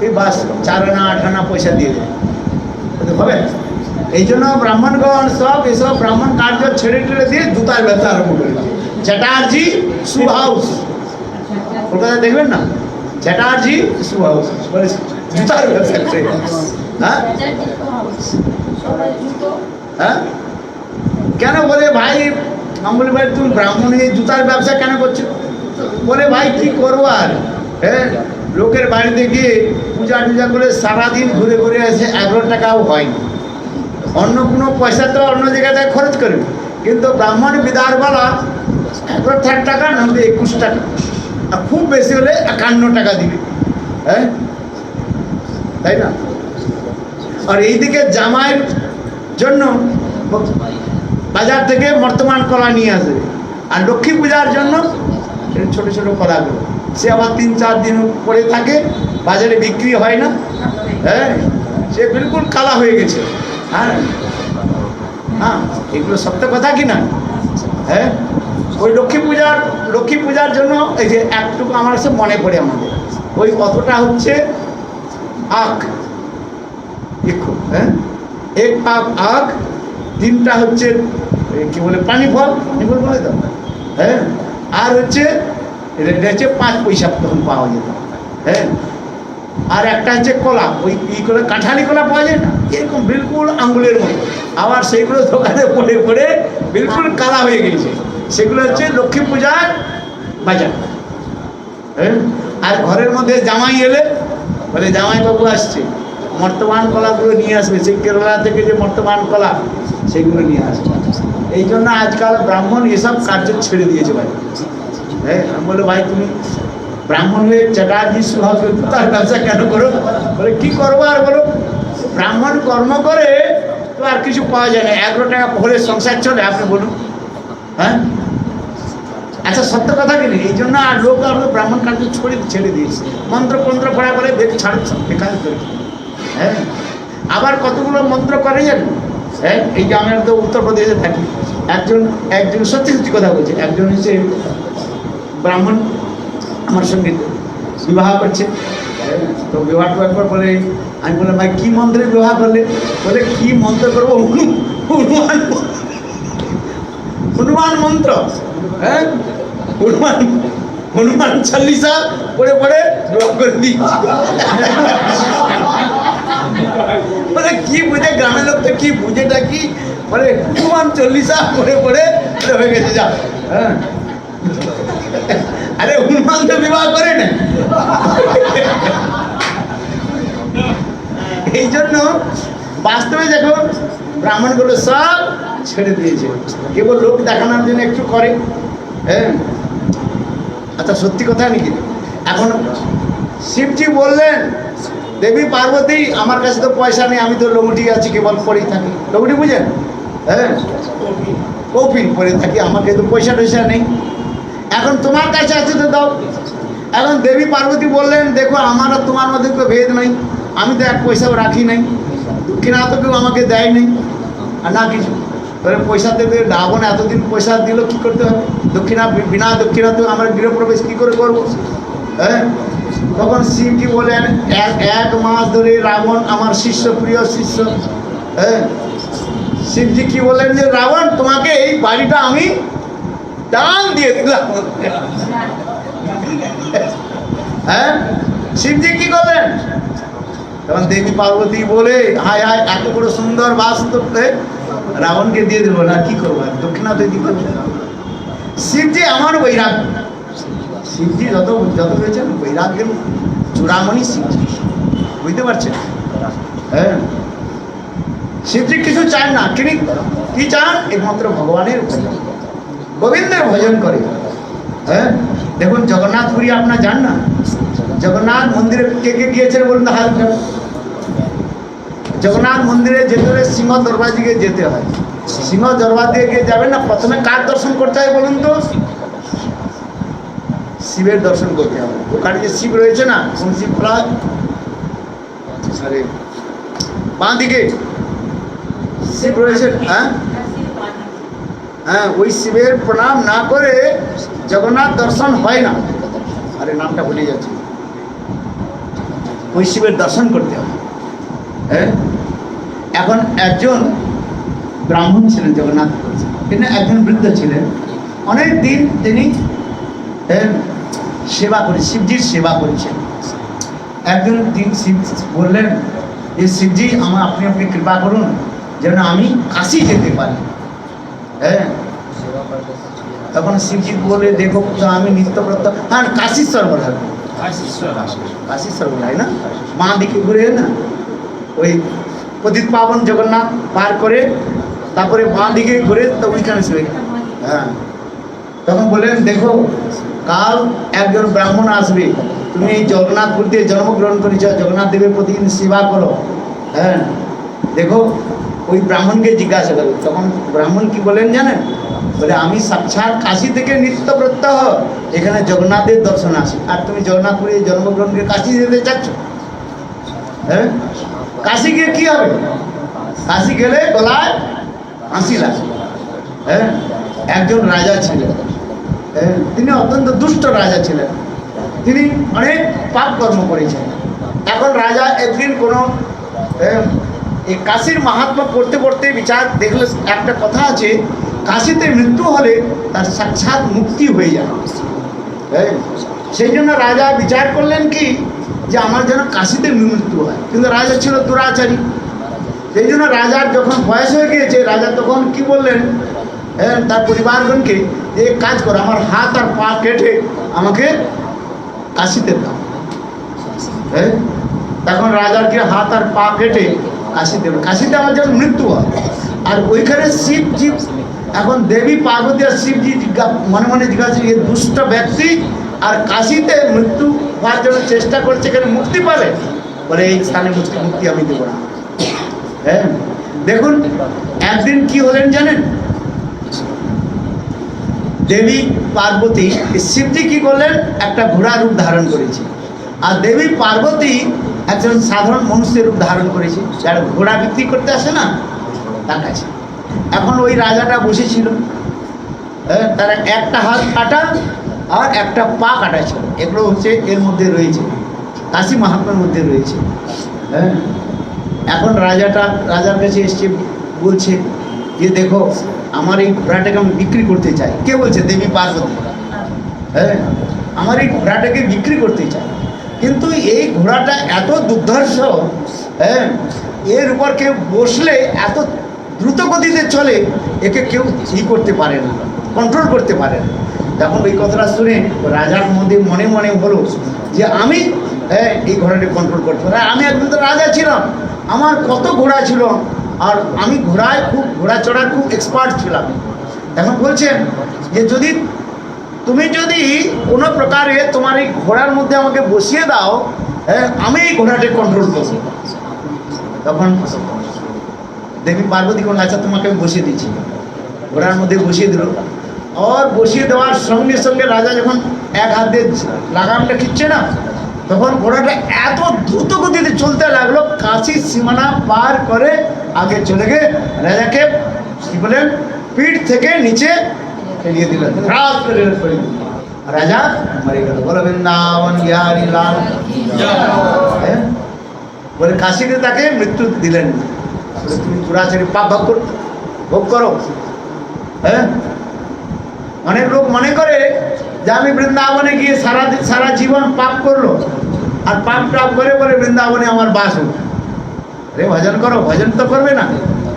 এই বাস 4 আনা 8 আনা পয়সা দিয়ে দেবে, হবে। এই জন্য ব্রাহ্মণগণ সব এসব ব্রাহ্মণ কার্য ছেড়ে টেড়ে দিয়ে জুতার ব্যবসা আরম্ভ করে। চ্যাটার্জি শু হাউস, কলকাতায় দেখবেন না, চ্যাটার্জি শু হাউস বলে জুতার ব্যবসা করে। হ্যাঁ, হ্যাঁ, কেন বলে ভাই, আমি বলি ভাই তুমি ব্রাহ্মণ এই জুতার ব্যবসা কেন করছো? বলে ভাই কি করবো আর, হ্যাঁ, লোকের বাড়িতে গিয়ে পূজা টুজা করে সারাদিন ঘুরে ঘুরে এসে 11 টাকাও হয়নি। অন্য কোনো পয়সা তো অন্য জায়গাতে খরচ করবে, কিন্তু ব্রাহ্মণ বিদারবালা 11 টাকা নাহলে 21 টাকা, আর খুব বেশি হলে 51 টাকা দিবে। হ্যাঁ, তাই না? আর এইদিকে জামাইয়ের জন্য বাজার থেকে বর্তমান কলা নিয়ে আসবে, আর লক্ষ্মী পূজার জন্য ছোট ছোট কলাগুলো সে আবার 3-4 দিন পরে থাকে, বাজারে বিক্রি হয় না। হ্যাঁ, সে বিলকুল কালা হয়ে গেছে। হ্যাঁ, হ্যাঁ, এগুলো সত্য কথা কি না? হ্যাঁ, ওই লক্ষ্মী পূজার জন্য এই যে একটুকু আমার সে মনে পড়ে আমাদের, ওই অতটা হচ্ছে আখ, হ্যাঁ, 1 পাক আখ, 3টা হচ্ছে কি বলে পানি ফল বলে তো। হ্যাঁ, আর হচ্ছে 5 পয়সা তখন পাওয়া যেত। হ্যাঁ, আর একটা হচ্ছে কলা, ওই করে কাঁঠালি কলা পাওয়া যায় না, এরকম বিলকুল আঙ্গুলের মতো। আবার সেইগুলো দোকানে পড়ে পড়ে বিলকুল কালা হয়ে গেছে। সেগুলো হচ্ছে লক্ষ্মী পূজার বাজার। হ্যাঁ, আর ঘরের মধ্যে জামাই এলে বলে জামাইবাবু আসছে, বর্তমান কলাগুলো নিয়ে আসবে, সেই কেরালা থেকে যে বর্তমান কলা সেগুলো নিয়ে আসবে। এই জন্য আজকাল ব্রাহ্মণ এসব কার্য ছেড়ে দিয়েছে ভাই। হ্যাঁ, আমি বলে ভাই তুমি ব্রাহ্মণ হয়ে চ্যাটার্জি সুভাষ তার ব্যবসা কেন করো? বলে কি করবো আর বলো, ব্রাহ্মণ কর্ম করে তো আর কিছু পাওয়া যায় না, 11 টাকা হলে সংসার চলে, আপনি বলুন। হ্যাঁ, আচ্ছা সত্য কথা কি? এই জন্য আর লোক আর ব্রাহ্মণ কার্য ছেড়ে দিয়েছে, মন্ত্র পড়া করে ছাড়ে বেকার করে। হ্যাঁ, আবার কতগুলো মন্ত্র করে জানেন? হ্যাঁ, এই যে আমরা তো উত্তরপ্রদেশে থাকি, একজন সত্যি সত্যি কথা বলছে, একজন হচ্ছে ব্রাহ্মণ আমার সঙ্গে বিবাহ করছে। তো বিবাহ একবার বলে, আমি বললাম ভাই কি মন্ত্রে বিবাহ করলে? বলে কি মন্ত্র করবো? হনুমান মন্ত্র। হ্যাঁ, হনুমান চাল্লিশা পড়ে বিবাহ করে দিচ্ছি। মানে কি বুঝে, গ্রামের লোক তো কি বুঝেটা কি বলে, হনুমান চল্লিশা পড়ে হয়ে গেছে যা। হ্যাঁ, আরে হনুমান তো বিবাহ করে না। এই জন্য বাস্তবে দেখো ব্রাহ্মণগুলো সব ছেড়ে দিয়েছে, কেবল লোক দেখানোর জন্য একটু করে। হ্যাঁ, আচ্ছা সত্যি কথা নাকি? এখন শিবজি বললেন দেবী পার্বতী আমার কাছে তো পয়সা নেই, আমি তো লঙ্গটি আছি, কেবল পরেই থাকি। লঙ্গটি বুঝেন? হ্যাঁ, কৌপিন পরে থাকি, আমাকে তো পয়সা টয়সা নেই, এখন তোমার কাছে আছে তো দাও। এখন দেবী পার্বতী বললেন দেখো আমার আর তোমার মধ্যে কেউ ভেদ নাই, আমি তো 1 পয়সাও রাখি নাই, দক্ষিণা তো কেউ আমাকে দেয় নাই আর না কিছু। তাহলে পয়সা দেবে, রাবণ এতদিন পয়সা দিল, কি করতে হবে? দক্ষিণা, বিনা দক্ষিণা তো আমার গৃহপ্রবেশ কী করে করবো? হ্যাঁ, তখন শিবজি বলেন 1 মাস ধরে রাবণ আমার শিষ্য, প্রিয় শিষ্য। হ্যাঁ, শিবজি কি বলেন যে রাবণ তোমাকে এই বাড়িটা আমি দান দিয়ে দিলাম। হ্যাঁ, শিবজি কি করলেন? তখন দেবী পার্বতী বলে হায় হায় এত বড় সুন্দর বাস্তব রাবণকে দিয়ে দেবো না, কি করবো, দক্ষিণা তো দিতে হবে। শিবজি আমার বৈরাগ্য, শিবজি যত রয়েছেন বৈরাগ্যের চূড়ামণি শিবজি, বুঝতে পারছেন? হ্যাঁ, শিবজি কিছু চান না, তিনি কি চান? একমাত্র ভগবানের ভজন, গোবিন্দের ভজন করে। হ্যাঁ, দেখুন জগন্নাথপুরী আপনার যান না, জগন্নাথ মন্দিরে কে কে গিয়েছেন বলুন তো হাত উঠান। জগন্নাথ মন্দিরে যেতে হলে সিংহ দরবার দিকে যেতে হয়, সিংহ দরবার দিকে যাবেন না, প্রথমে কার দর্শন করতে হয় বলুন তো? শিবের দর্শন করতে হবে। ওখানে যে শিব রয়েছে না, কোন শিব প্রায় বাঁ দিকে শিব রয়েছে। হ্যাঁ হ্যাঁ, ওই শিবের প্রণাম না করে জগন্নাথ দর্শন হয় না। আরে নামটা ভুলে যাচ্ছে, ওই শিবের দর্শন করতে হবে। হ্যাঁ, এখন একজন ব্রাহ্মণ ছিলেন জগন্নাথ, তিনি একজন বৃদ্ধ ছিলেন, অনেক দিন তিনি সেবা করে, শিবজির সেবা করেছেন। একজন দিন শিব বললেন যে শিবজি আপনি কৃপা করুন যেন আমি কাশী যেতে পারি। হ্যাঁ, তখন শিবজি বলে দেখো আমি নিত্যব্রত, হ্যাঁ কাশীশ্বর বলা হয়, কাশীশ্বর বলা হয় না, মা দিকে ঘুরে না, ওই পতিত পাবন জগন্নাথ পার করে তারপরে বাঁ দিকে ঘুরে তো ওইখানে শুয়ে। হ্যাঁ, তখন বললেন দেখো কাল একজন ব্রাহ্মণ আসবে, তুমি এই জগন্নাথপুর দিয়ে জন্মগ্রহণ করেছ, জগন্নাথ দেবের প্রতিদিন সেবা করো। হ্যাঁ, দেখো ওই ব্রাহ্মণকে জিজ্ঞাসা করো। তখন ব্রাহ্মণ কি বলেন জানেন? বলে আমি সাক্ষাৎ কাশী থেকে নিত্য প্রত্যহ এখানে জগন্নাথের দর্শন আসি, আর তুমি জগন্নাথপুরে জন্মগ্রহণ করে কাশী যেতে চাচ্ছ? হ্যাঁ, কাশী গিয়ে কি হবে? কাশী গেলে গলায় ফাঁসি লাগে। হ্যাঁ, একজন রাজা ছিলেন, তিনি অত্যন্ত দুষ্ট রাজা ছিলেন, তিনি অনেক পাপ কর্ম করেছেন। এখন রাজা একদিন কোনো এই কাশীর মাহাত্ম্য পড়তে পড়তে বিচার দেখলে একটা কথা আছে, কাশীতে মৃত্যু হলে তার সাক্ষাৎ মুক্তি হয়ে যায়। সেই জন্য রাজা বিচার করলেন কি যে আমার যেন কাশীতে মৃত্যু হয়, কিন্তু রাজা ছিল দুরাচারী। সেই জন্য রাজার যখন বয়স হয়ে গিয়েছে, রাজা তখন কি বললেন তার পরিবারগণকে যে এক কাজ করো, আমার হাত আর পা কেটে আমাকে কাশীতে দাও। হ্যাঁ, তখন রাজার কি হাত আর পা কেটে কাশীতে আমার যেন মৃত্যু হয়। আর ওইখানে শিবজি, এখন দেবী পার্বতী আর শিবজি মনে মনে জিজ্ঞাসা, এই দুষ্ট ব্যক্তি আর কাশিতে মৃত্যু হওয়ার জন্য চেষ্টা করছে, এখানে মুক্তি পাবে, বলে এই স্থানে মুক্তি আমি দেবো না। হ্যাঁ, দেখুন একদিন কি হলেন জানেন, দেবী পার্বতী, শিবজি কি করলেন, একটা ঘোড়া রূপ ধারণ করেছে, আর দেবী পার্বতী একজন সাধারণ মানুষের রূপ ধারণ করেছে, যারা ঘোড়া বিক্রি করতে আসে না তার কাছে। এখন ওই রাজাটা বসেছিল, হ্যাঁ, তার একটা হাত কাটা আর একটা পা কাটা ছিল, এগুলো হচ্ছে এর মধ্যে রয়েছে, কাশী মাহাত্ম্যের মধ্যে রয়েছে। হ্যাঁ, এখন রাজার কাছে এসছে, বলছে যে দেখো আমার এই ঘোড়াটাকে আমি বিক্রি করতে চাই। কে বলছে? দেবী পার্বতী। হ্যাঁ, আমার এই ঘোড়াটাকে বিক্রি করতে চাই, কিন্তু এই ঘোড়াটা এত দুর্ধর্ষ, হ্যাঁ, এর উপর কেউ বসলে এত দ্রুত গতিতে চলে, একে কেউ করতে পারে না, কন্ট্রোল করতে পারে না। তখন ওই কথাটা শুনে রাজার মধ্যে মনে মনে হলো যে আমি এই ঘোড়াটি কন্ট্রোল করতে পারি। আমি একদিন তো রাজা ছিলাম, আমার কত ঘোড়া ছিল, আর আমি ঘোড়া চড়ার খুব এক্সপার্ট ছিলাম। এখন বলছেন যে তুমি যদি কোনো প্রকারে তোমার এই ঘোড়ার মধ্যে আমাকে বসিয়ে দাও, হ্যাঁ, আমি এই ঘোড়াটি কন্ট্রোল করব। তখন দেবী পার্বতী কোন, আচ্ছা তোমাকে আমি বসিয়ে দিচ্ছি। ঘোড়ার মধ্যে বসিয়ে দিল, আর বসিয়ে দেওয়ার সঙ্গে সঙ্গে রাজা যখন এক হাত দিয়ে লাগামটা খিচ্ছে না, তখন ঘোড়াটা এত দ্রুত গতিতে চলতে লাগলো, কাশির সীমানা পার করে আগে চলে গিয়ে রাজাকে কি বলেন পিঠ থেকে নিচে ফেলিয়ে দিলেন, রাজা মরে গেল। বলো বৃন্দাবন বিহারী লাল। হ্যাঁ, বলে কাশিতে তাকে মৃত্যু দিলেন না, বলে তুমি দুরাচারী পাপ ভোগ করো। হ্যাঁ, অনেক লোক মনে করে যে আমি বৃন্দাবনে গিয়ে সারা জীবন পাপ করলো, আর পাপ টাপ করে বলে বৃন্দাবনে আমার বাস হোক। আরে ভজন করো, ভজন তো করবে না।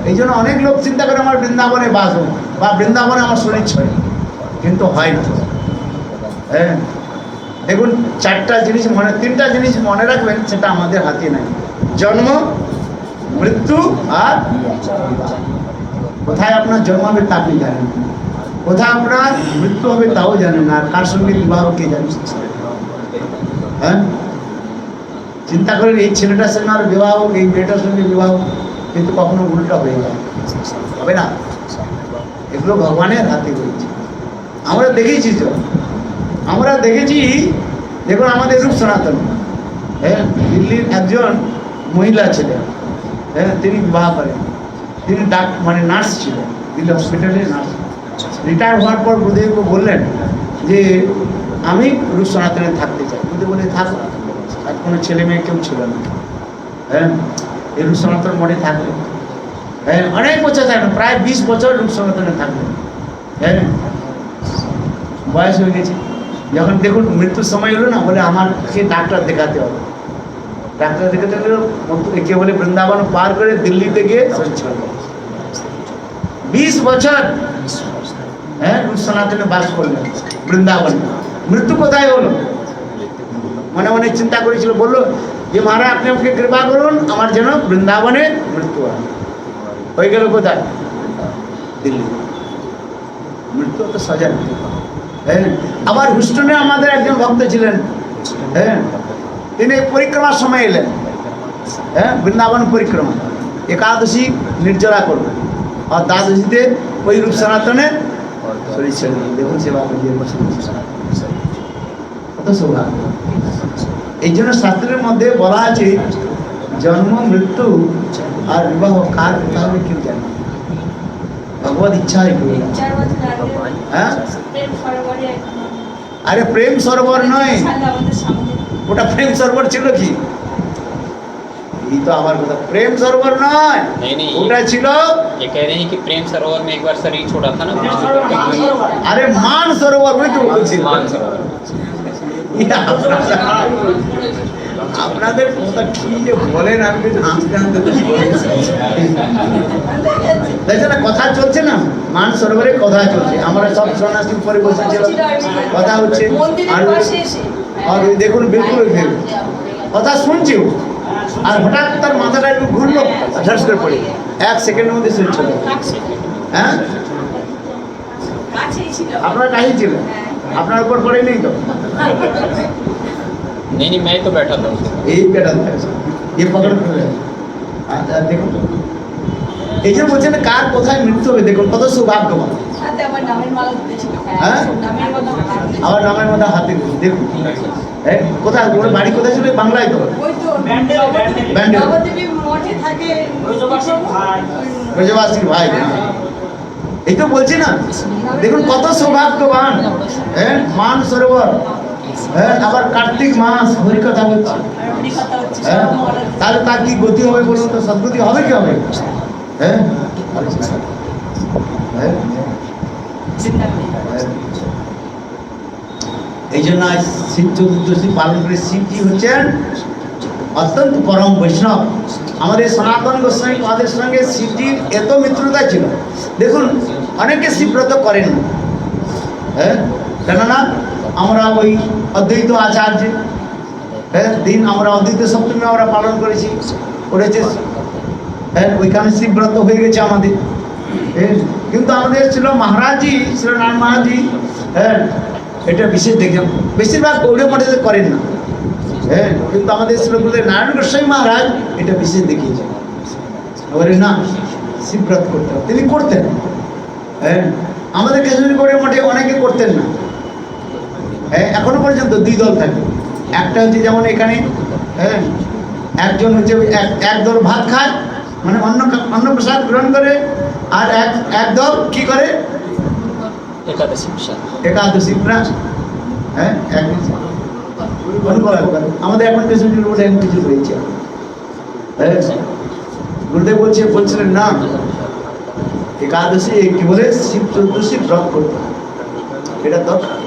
এই জন্য অনেক লোক চিন্তা করে আমার বৃন্দাবনে বাস হোক বা বৃন্দাবনে আমার শরীর ছয়, কিন্তু হয় না। হ্যাঁ, দেখুন তিনটা জিনিস মনে রাখবেন, সেটা আমাদের হাতে নাই। জন্ম, মৃত্যু আর বিবাহ। কোথায় আপনার জন্ম হবে তা আপনি জানেন না, কোথায় আপনার মৃত্যু হবে তাও জানেন না, আর কার সঙ্গে বিবাহ কে জানেন। হ্যাঁ, চিন্তা করেন এই ছেলেটার সঙ্গে আর বিবাহ হোক, এই মেয়েটার সঙ্গে বিবাহ, কিন্তু কখনো উল্টা হয়ে যায়, হবে না। এগুলো ভগবানের হাতে রয়েছে। আমরা দেখেছি দেখুন আমাদের রূপ সনাতন, হ্যাঁ, দিল্লির একজন মহিলা ছিলেন, হ্যাঁ, তিনি বিবাহ করেন, তিনি নার্স ছিলেন, দিল্লি হসপিটালে নার্স। রিটায়ার হওয়ার পর গুরুদেবকে বললেন যে আমি রূপ সনাতনে থাকতে চাই। গুরুদেব বলে থাক, আর কোনো ছেলে মেয়ে কেউ ছিল না। হ্যাঁ, এই রূপ সনাতন মনে থাকলেন। হ্যাঁ, অনেক বছর থাকলেন, প্রায় 20 বছর রূপ সনাতনে থাকলেন। হ্যাঁ, বয়স হয়ে গেছে, যখন দেখুন মৃত্যুর সময় হলো না, বলে আমাকে ডাক্তার দেখাতে হবে। ডাক্তার দেখাতে হলো, কে বলে বৃন্দাবন পার করে দিল্লিতে গিয়ে 20 বছর, হ্যাঁ, রূপ সনাতনে বাস করলেন বৃন্দাবনে। মৃত্যু কোথায় হলো? মনে মনে চিন্তা করেছিল, বললো যে মহারাজ আপনি আমাকে কৃপা করুন, আমার যেন বৃন্দাবনে মৃত্যু হয়। হয়ে গেল কোথায়? দিল্লি। মৃত্যু তো সজাগ। হ্যাঁ, আবার হুস্টনে আমাদের একজন ভক্ত ছিলেন, হ্যাঁ, তিনি পরিক্রমার সময় এলেন, হ্যাঁ, বৃন্দাবন পরিক্রমা, একাদশী নির্জলা করবেন, আর দ্বাদশীতে ওই রূপ সনাতনের শরীর ছেড়ে দিন। দেখুন সেবা কত সৌভাগ্য। এই জন্য শাস্ত্রের মধ্যে বলা আছে জন্ম, মৃত্যু আর বিবাহ কার কোথা হবে কেউ জানে, ভগবত ইচ্ছা হয়। হ্যাঁ, আরে প্রেম সরোবর নয়, ওটা প্রেম সরোবর ছিল কি? ये तो हमारे को प्रेम सरोवर ना है, नहीं उटा छिलो। ये कह रहे हैं कि प्रेम सरोवर में एक बार शरीर छोड़ा था ना, अरे मान सरोवर में तो मान सरोवर। আপনাদের কথা কি যে বলেন, আমি কিছু হাসতে হাসতে দেখছেন না, কথা চলছে না, মান সরোবরে কথা চলছে। আমরা সব সন্ন্যাসী উপরে বসেছিল, কথা হচ্ছে, আর ওই দেখুন বিলকুল কথা শুনছি, আর হঠাৎ তার মাথাটা একটু ঘুরলো, ঝাঁস করে পড়ে 1 সেকেন্ডের মধ্যে শুনছিল। হ্যাঁ, আপনার কাছেই ছিল। আপনার উপর পড়ে নেই তো? नहीं मैं तो बैठा था এই বেটা ये पकड़ দেখুন, এই যে বলছেন কার কোথায় মৃত্যু হবে, দেখুন কত সৌভাগ্যবান। হ্যাঁ? আমার নামের মধ্যে হাতে দেখুন, কোথায় ওর বাড়ি কোথায় ছিল? বাংলায় তো ব্যান্ডেল ব্রজবাসীর ভাই। এই তো বলছি না, দেখুন কত সৌভাগ্যবান। হ্যাঁ, মান সরোবর, হ্যাঁ, আবার কার্তিক মাস হরিকথা বলছে। হ্যাঁ, তাহলে তার কি গতি হবে বলুন তো? সদ্গতি হবে কি হবে? হ্যাঁ, হ্যাঁ। এই জন্য আজ শিব চতুর্দশী পালন করে শিবজি হচ্ছেন অত্যন্ত পরম বৈষ্ণব। আমাদের সনাতন গোস্বামী পাদের সঙ্গে শিবজির এত মিত্রতা ছিল। দেখুন অনেকে শিবব্রত করেন না, হ্যাঁ, কেননা আমরা ওই অদ্বৈত আচার্য, হ্যাঁ, দিন আমরা অদ্বৈত সপ্তমী আমরা পালন করেছি, করেছে, হ্যাঁ, ওইখানে শিবব্রত হয়ে গেছে আমাদের। হ্যাঁ, কিন্তু আমাদের ছিল মহারাজজি, ছিল নারায়ণ মহারাজজি, হ্যাঁ, এটা বিশেষ দেখে বেশিরভাগ গৌড় মঠে করেন না। হ্যাঁ, কিন্তু আমাদের শ্রীগুরুদেব নারায়ণ গোস্বামী মহারাজ এটা বিশেষ দেখিয়েছেন, বলে না শিবব্রত করতে হবে, তিনি করতেন। হ্যাঁ, আমাদের কেশরী গৌড় মঠে অনেকে করতেন না। হ্যাঁ, এখনো পর্যন্ত দুই দল থাকে, একটা হচ্ছে যেমন এখানে, হ্যাঁ, একজন হচ্ছে এক দল ভাত খায়, মানে অন্ন প্রসাদ গ্রহণ করে, আর এক দল কি করে? एकादशी प्रसाद একাদশী প্রাণ। হ্যাঁ, আমাদের এখন কেশরী রোড এমন কিছু রয়েছে। হ্যাঁ, গুরুদেব বলছিলেন না একাদশী কি বলে শিব চতুর্দশী ব্রত করতে, এটা দরকার,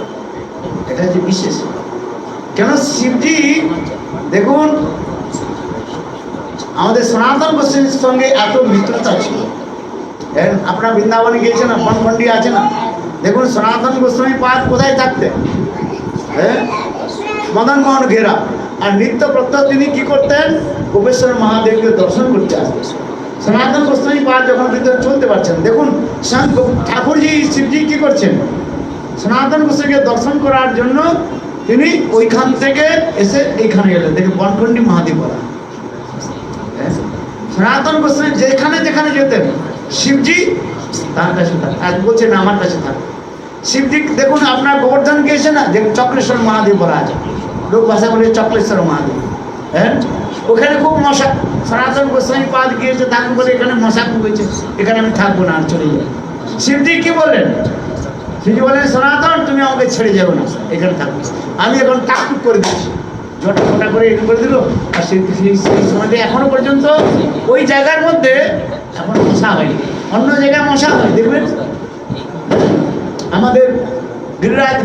এটা হচ্ছে বিশেষ। কেন শিবজি দেখুন আমাদের সনাতন গোস্বামীর সঙ্গে এত মিত্রতা ছিল। আপনারা বৃন্দাবনে গিয়েছেন না, বনখণ্ডী আছে না, দেখুন সনাতন গোস্বামী পাদ কোথায় থাকতেন? হ্যাঁ, মদন মোহন ঘেরা। আর নিত্য প্রত্যহ তিনি কি করতেন? গোপেশ্বর মহাদেবকে দর্শন করতে আসতেন। সনাতন গোস্বামী পাদ যখন ভিতরে চলতে পারছেন, দেখুন ঠাকুরজি শিবজি কি করছেন? সনাতন গোস্বামীকে দর্শন করার জন্য তিনি ওইখান থেকে এসে এইখানে গেলেন, দেখে বনখণ্ডী মহাদেব বলা। সনাতন গোস্বামী যেখানে যেখানে যেতেন শিবজি তার কাছে থাক, আজ বলছেন আমার কাছে থাক। শিবজি দেখুন আপনার গোবর্ধন গিয়েছে না, দেখুন চক্রেশ্বর মহাদেব বলা আছে, লোক ভাষা বলে চক্রেশ্বর মহাদেব। হ্যাঁ, ওখানে খুব মশা, সনাতন গোস্বামী পাদ গিয়েছে, তাকে বলে এখানে মশা খুব হয়েছে, এখানে আমি থাকবো না, আর চলে যাই। শিবজি কি বললেন? শিবজি বলেন সনাতন তুমি আমাকে ছেড়ে যাবো না, এখানে থাকবো, আমি এখন টাকুট করে দিচ্ছি, জটা ফোটা করে এখানে করে দিল। আর সেই সময় এখনো পর্যন্ত ওই জায়গার মধ্যে এখন মশা হয়নি, অন্য জায়গায় মশা হয়। দেখবেন আমাদের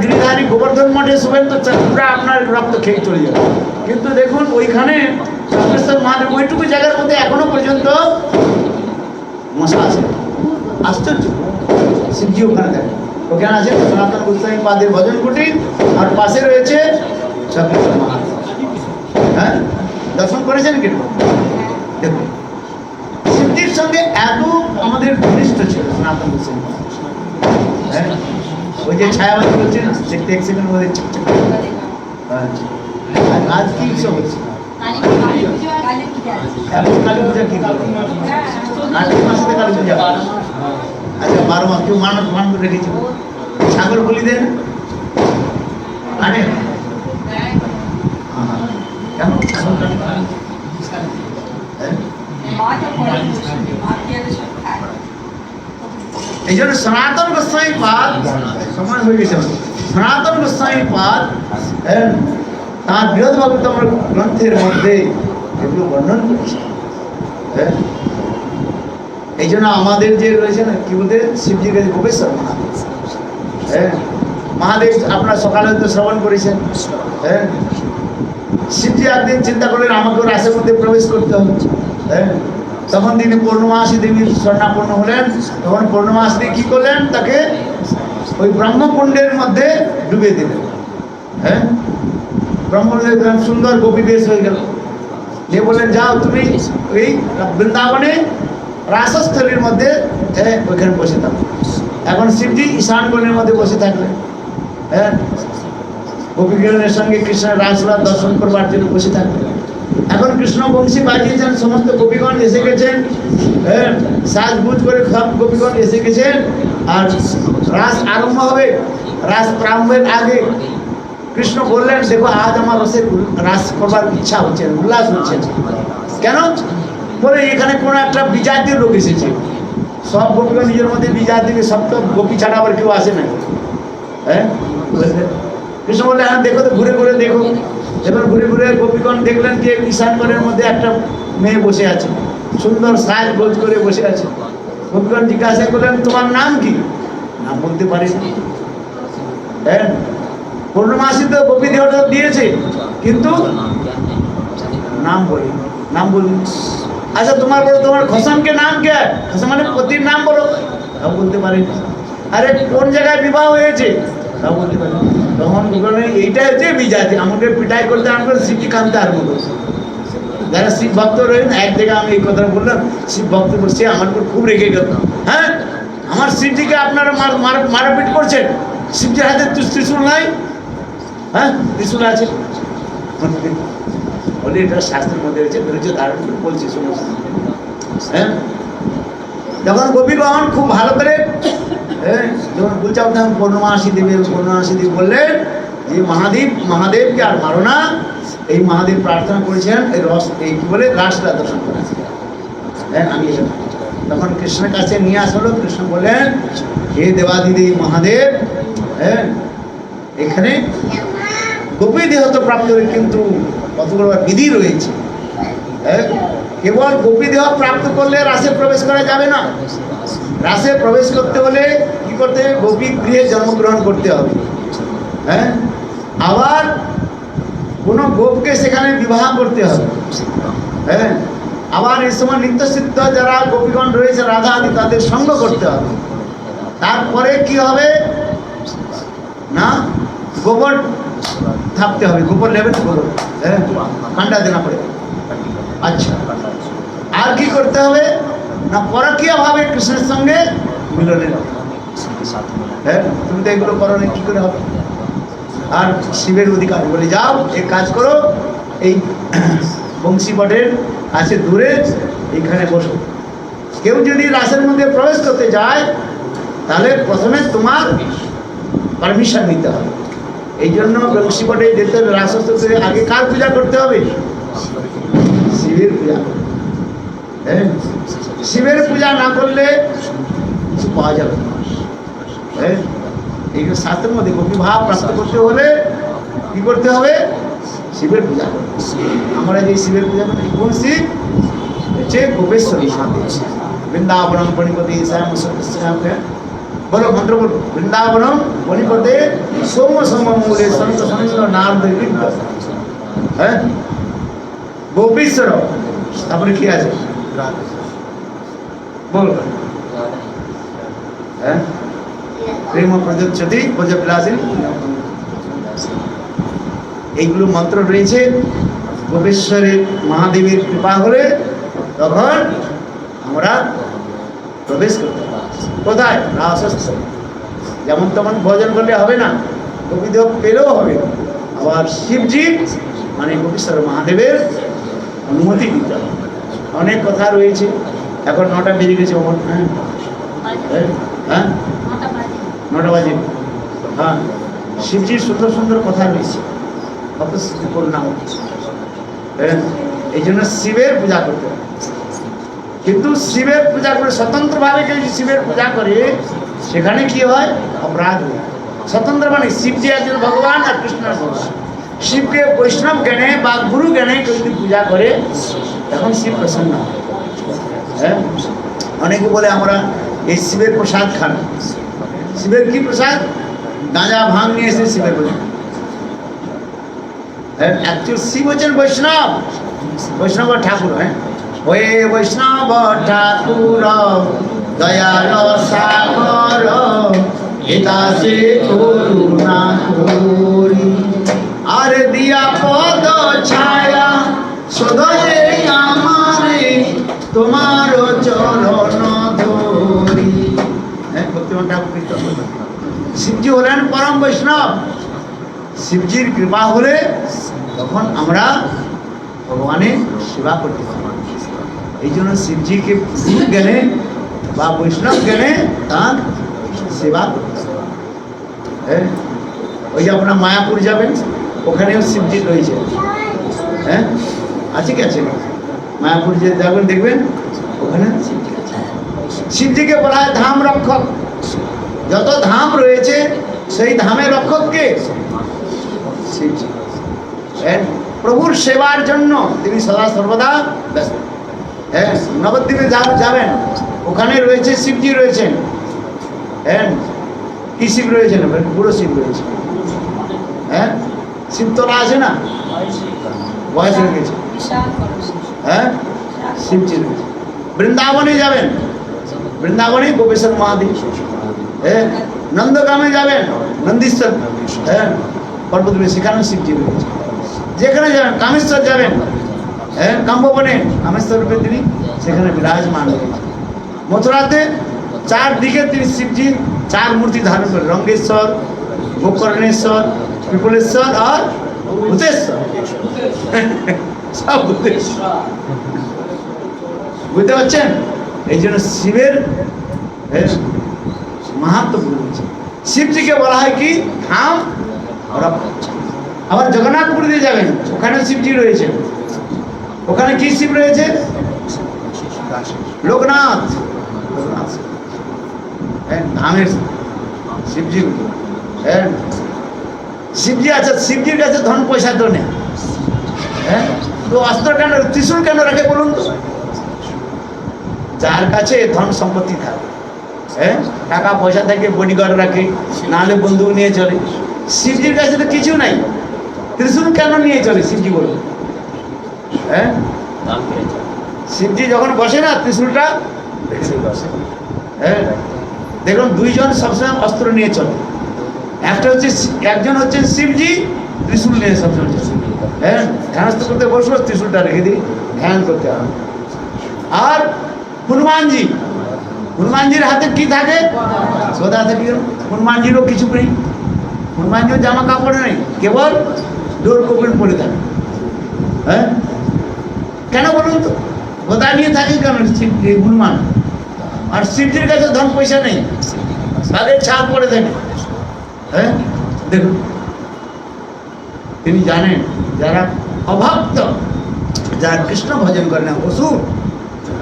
গিরিধারী গোবর্ধন মঠে শুবেন তো পুরা আপনার রক্ত খেয়ে চলে যাবে, কিন্তু দেখুন ওইখানে চক্রেশ্বর মহাদেব ওইটুকু জায়গার মধ্যে এখনো পর্যন্ত মশা আছে। আশ্চর্য, শিবজি ওখানে দেখেন, ওখানে আছে সনাতন গোস্বামী পাদের ভজন কুটির, আর পাশে রয়েছে চক্রেশ্বর মহাদেব। হ্যাঁ, দর্শন করেছেন কিন্তু দেখুন শিবজির সঙ্গে এত আমাদের ঘনিষ্ঠ ছিল সনাতন গোস্বামী। হ্যাঁ, ওই যে ছায়াবাদ বলছে না, দেখতে এক সেকেন্ড মধ্যে আজ কি উৎসব হচ্ছে? এখন কালী পূজা কি করবো? কার্তিক মাসে কালী পূজা। আচ্ছা, 12 মাস কেউ মান করে রেখেছে, ছাগল বলি দেন আরে কেমন এই জন্য সনাতন গোস্বামী পাদ সময় হয়ে গেছে, সনাতন গোস্বামী পাদ তার বৃহৎ ভাগবতম গ্রন্থের মধ্যে এগুলো বর্ণন করেছে। এই জন্য আমাদের যে রয়েছে না কি বলতে শিবজির কাছে গোপেশ্বর মহাদেব। হ্যাঁ, মহাদেব আপনার সকালে তো শ্রবণ করেছেন। হ্যাঁ, শিবজি একদিন চিন্তা করলেন আমাকে রাসের মধ্যে প্রবেশ করতে হবে। হ্যাঁ, তখন তিনি পূর্ণমাসী দেবী স্বর্ণাপন্ন হলেন, তখন পূর্ণমাসী কি করলেন? তাকে ওই ব্রহ্মকুণ্ডের মধ্যে ডুবিয়ে দিলেন। হ্যাঁ, ব্রহ্মকুণ্ডের সুন্দর গোপী বেশ হয়ে গেল, যে বললেন যাও তুমি এই বৃন্দাবনে রাসস্থলীর মধ্যে ওইখানে বসে থাকো। এখন শিবজি ঈশান কোণের মধ্যে বসে থাকলেন। হ্যাঁ, গোপীগণের সঙ্গে কৃষ্ণের রাসলীলা দর্শন করবার জন্য বসে থাকবে। এখন কৃষ্ণ বংশী বাজিয়েছেন, সমস্ত গোপীগণ এসে গেছেন, হ্যাঁ, সাজগুজ করে সব গোপীগণ এসে গেছেন, আর রাস আরম্ভ হবে। রাস প্রারম্ভের আগে কৃষ্ণ বললেন, দেখো আজ আমার রাস করবার ইচ্ছা হচ্ছে, উল্লাস হচ্ছে। কেন? বলে এখানে কোনো একটা বিজাতীয় লোক এসেছে। সব গোপীগণ নিজের মধ্যে বিজাতীয়, সব তো গোপী ছাড়া আবার কেউ আসে না। হ্যাঁ, কৃষ্ণ বললে হ্যাঁ দেখো তো, ঘুরে ঘুরে দেখো। এবার ঘুরে ঘুরে গোপীগণ দেখলেন যে ঈশানগড়ের মধ্যে একটা মেয়ে বসে আছে, সুন্দর সাজ গোজ করে বসে আছে। গোপীগণ জিজ্ঞাসা করলেন, তোমার নাম কি? নাম বলতে পারি। হ্যাঁ, পূর্ণমাসী তো গোপী দেহটা দিয়েছে, কিন্তু নাম বলি, নাম বলি। আচ্ছা তোমার বলো, তোমার খসানকে নাম কে? খসান মানে পতির নাম বলো। তাও বলতে পারি। আরে কোন জায়গায় বিবাহ হয়েছে? তাও বলতে পারি। তখন এইটা হচ্ছে বিজাতি, আমাকে পিটাই করতে, আমাকে সিটি কানতে আর মতো। যারা শিব ভক্ত রয়েছেন, এক জায়গায় আমি এই কথা বললাম, শিব ভক্ত বসছে, আমার উপর খুব রেগে গেল। হ্যাঁ, আমার শিবজিকে আপনারা মারপিট করছেন, শিবজির হাতে ত্রিশূল নাই? হ্যাঁ, ত্রিশূল আছে। বলে এটা শাস্ত্রের মধ্যে রয়েছে, ধৈর্য ধারণ করে বলছি, সমস্ত। হ্যাঁ, যখন গোপীগণ খুব ভালো করে, হ্যাঁ, যখন বলছাম পূর্ণমাসী দেবের, পূর্ণমাসী দেব বললেন যে মহাদেবকে আর মারো না। এই মহাদেব প্রার্থনা করেছেন এই রস, এই কি বলে, রাসলীলা দর্শন করা। হ্যাঁ, আমি তখন কৃষ্ণের কাছে নিয়ে আসলো। কৃষ্ণ বললেন, হে দেবাদিদেব মহাদেব, হ্যাঁ, এখানে গোপী দেহ তো প্রাপ্ত হয়ে, কিন্তু কতগুলো বিধি রয়েছে। হ্যাঁ, কেবল গোপী দেহ প্রাপ্ত করলে রাসে প্রবেশ করা যাবে না। রাসে প্রবেশ করতে হলে কি করতে হবে? গোপী গৃহে জন্মগ্রহণ করতে হবে। হ্যাঁ, আবার কোনো গোপকে সেখানে বিবাহ করতে হবে। হ্যাঁ, আবার এই সময় নিত্যসিদ্ধ যারা গোপীগণ রয়েছে, রাধা আদি, তাদের সঙ্গ করতে হবে। তারপরে কি হবে না, গোবর থাকতে হবে, গোবর নেবেন, গোবর, হ্যাঁ, ঠান্ডা দেনা পড়ে। আচ্ছা, আর কি করতে হবে না, পরকীয় ভাবে কৃষ্ণের সঙ্গে মিলনের। হ্যাঁ, তুমি তো এগুলো করো না, কি করে হবে? আর শিবের অধিকার বলে, যাও এক কাজ করো, এই বংশীবটের কাছে দূরে এইখানে বসো। কেউ যদি রাসের মধ্যে প্রবেশ করতে যায়, তাহলে প্রথমে তোমার পারমিশন নিতে হবে। এই জন্য বংশীবটে যেতে হবে, রাসের আগে কার পূজা করতে হবে? শিবের পূজা। হ্যাঁ, শিবের পূজা না করলে কিছু পাওয়া যাবে না। হ্যাঁ, এই শাস্ত্রের মধ্যে গোপী ভাব প্রাপ্ত করতে হলে কি করতে হবে? শিবের পূজা করতে। আমরা যে শিবের পূজা করি, কোন শিব? হচ্ছে গোপেশ্বরী মহাদেব। বৃন্দাবনম বনিপতে বলো, মন্ত্র বলো, বৃন্দাবনম বনিপতে সোম সোম মূলে সন্ত সন্ত নাম। হ্যাঁ, গোপীশ্বর। তারপরে কি আছে বল? হ্যাঁ, প্রেম প্রযোজ্যতি প্রজবিলাসী, এইগুলো মন্ত্র রয়েছে। গোপেশ্বরের মহাদেবের কৃপা হলে তখন আমরা প্রবেশ করতে পারি। কোথায়? রাসস্থলে। যেমন তেমন ভোজন করলে হবে না, গোপীদেব পেলেও হবে। আবার শিবজি মানে গোপেশ্বর মহাদেবের অনুমতি দিতে হবে। অনেক কথা রয়েছে, এখন 9টা বেজে গেছে। হ্যাঁ, হ্যাঁ, 9টা বাজে। হ্যাঁ, শিবজির সুন্দর সুন্দর কথা রয়েছে, কত নাম। হ্যাঁ, এই জন্য শিবের পূজা করতে হবে। কিন্তু শিবের পূজা করে স্বতন্ত্রভাবে কেউ শিবের পূজা করে, সেখানে কি হয়? অপরাধ হয়। স্বতন্ত্র মানে শিবজি একজন ভগবান আর কৃষ্ণের ভগবান। শিবকে বৈষ্ণব জ্ঞানে বা গুরু জ্ঞানে কেউ যদি পূজা করে, তখন শিব প্রসন্ন হয়। হ্যাঁ, অনেকে বলে আমরা এই শিবের প্রসাদ খান। শিবের কি প্রসাদ? গাঁজা ভাঙ নিয়ে এসে শিবের প্রসাদ। হ্যাঁ, অ্যাকচুয়াল শিব হচ্ছেন বৈষ্ণব, বৈষ্ণব ঠাকুর। হ্যাঁ, ওয়ে বৈষ্ণব ঠাকুর দয়াল সাগর, এদাসে করুণা করি, আর দিয়া পদ ছায়া সদয়ে আমারে তোমার চরণ ধরি। হ্যাঁ, ভক্তিমান ঠাকুর কীর্তন। শিবজি হলেন পরম বৈষ্ণব। শিবজির কৃপা হলে তখন আমরা ভগবানের সেবা করতে পারি। এই জন্য শিবজিকে গুরু জ্ঞানে বা বৈষ্ণব জ্ঞানে তার সেবা করতে হবে। হ্যাঁ, ওই যে আপনার মায়াপুর যাবেন, ওখানেও শিবজি রয়েছে। হ্যাঁ, আছে কি আছে? মায়াপুর যে যাবেন দেখবেন ওখানে শিবজি আছে। শিবজিকে বলা হয় ধাম রক্ষক। যত ধাম রয়েছে সেই ধামের রক্ষক কে? শিবজি। হ্যাঁ, প্রভুর সেবার জন্য তিনি সদা সর্বদা ব্যস্ত। হ্যাঁ, নবদ্বীপে যাবেন, ওখানে রয়েছে শিবজি রয়েছেন। হ্যাঁ, কি শিব রয়েছেন? বুড়ো শিব রয়েছে। হ্যাঁ, শিবতলা আছে না, বয়স হয়ে গেছে। হ্যাঁ, শিবজি রয়েছে। বৃন্দাবনে যাবেন, বৃন্দাবনে গোপেশ্বর মহাদেব। হ্যাঁ, নন্দগ্রামে যাবেন, নন্দীশ্বর। হ্যাঁ, পর্বতবে সেখানে শিবজি রয়েছে। যেখানে যাবেন, কামেশ্বর যাবেন, হ্যাঁ, কাম্ববনে কামেশ্বর রূপে তিনি সেখানে বিরাজমান রয়েছে। মথুরাতে চারদিকে তিনি শিবজি চার মূর্তি ধারণ করেন, রঙ্গেশ্বর, গোকর্ণেশ্বর, পিপলেশ্বর আর ভূতেশ্বর। সব ভূতেশ্বর, বুঝতে পারছেন? এই জন্য শিবের মাহাত্ম্য রয়েছে। শিবজিকে বলা হয় কি ধাম রক্ষক। আবার জগন্নাথপুরীতে যাবেন, ওখানে শিবজি রয়েছে। ওখানে কি শিব রয়েছে? লোকনাথ। হ্যাঁ, ধামের শিবজি। হ্যাঁ, শিবজি আছে, শিবজির কাছে ধন পয়সা তো নেই। হ্যাঁ, তো অস্ত্র কেন, ত্রিশূল কেন রাখে বলুন তো? যার কাছে ধন সম্পত্তি থাকে, হ্যাঁ, টাকা পয়সা থাকে, বডিগার্ড রাখে, নাহলে বন্দুক নিয়ে চলে। শিবজির কাছে তো কিছু নাই, ত্রিশূল কেন নিয়ে চলে শিবজি বলুন? হ্যাঁ, শিবজি যখন বসে না ত্রিশূলটা বসে। হ্যাঁ, দেখুন দুইজন সবসময় অস্ত্র নিয়ে চলে। একটা হচ্ছে একজন হচ্ছে শিবজি, ত্রিশূল নিয়ে সবসময় চলে। হ্যাঁ, ধ্যানস্থ করতে বসলো, ত্রিশূলটা রেখে দিই, ধ্যান করতে হবে। আর হনুমানজি, হনুমানজির হাতে কি থাকে? সদা থাকে। হনুমানজিরও কিছু নেই, হনুমানজির জামা কাপড় নেই, কেবল ডোর কোপেন পরে থাকে। হ্যাঁ, কেন বলুন তো? গদা নিয়ে থাকে কেন হনুমান? আর শিবজির কাছে ধন পয়সা নেই, তাদের ছাপ পড়ে থাকে। হ্যাঁ, দেখুন তিনি জানেন যারা অভক্ত, যারা কৃষ্ণ ভজন করে না, অসুর,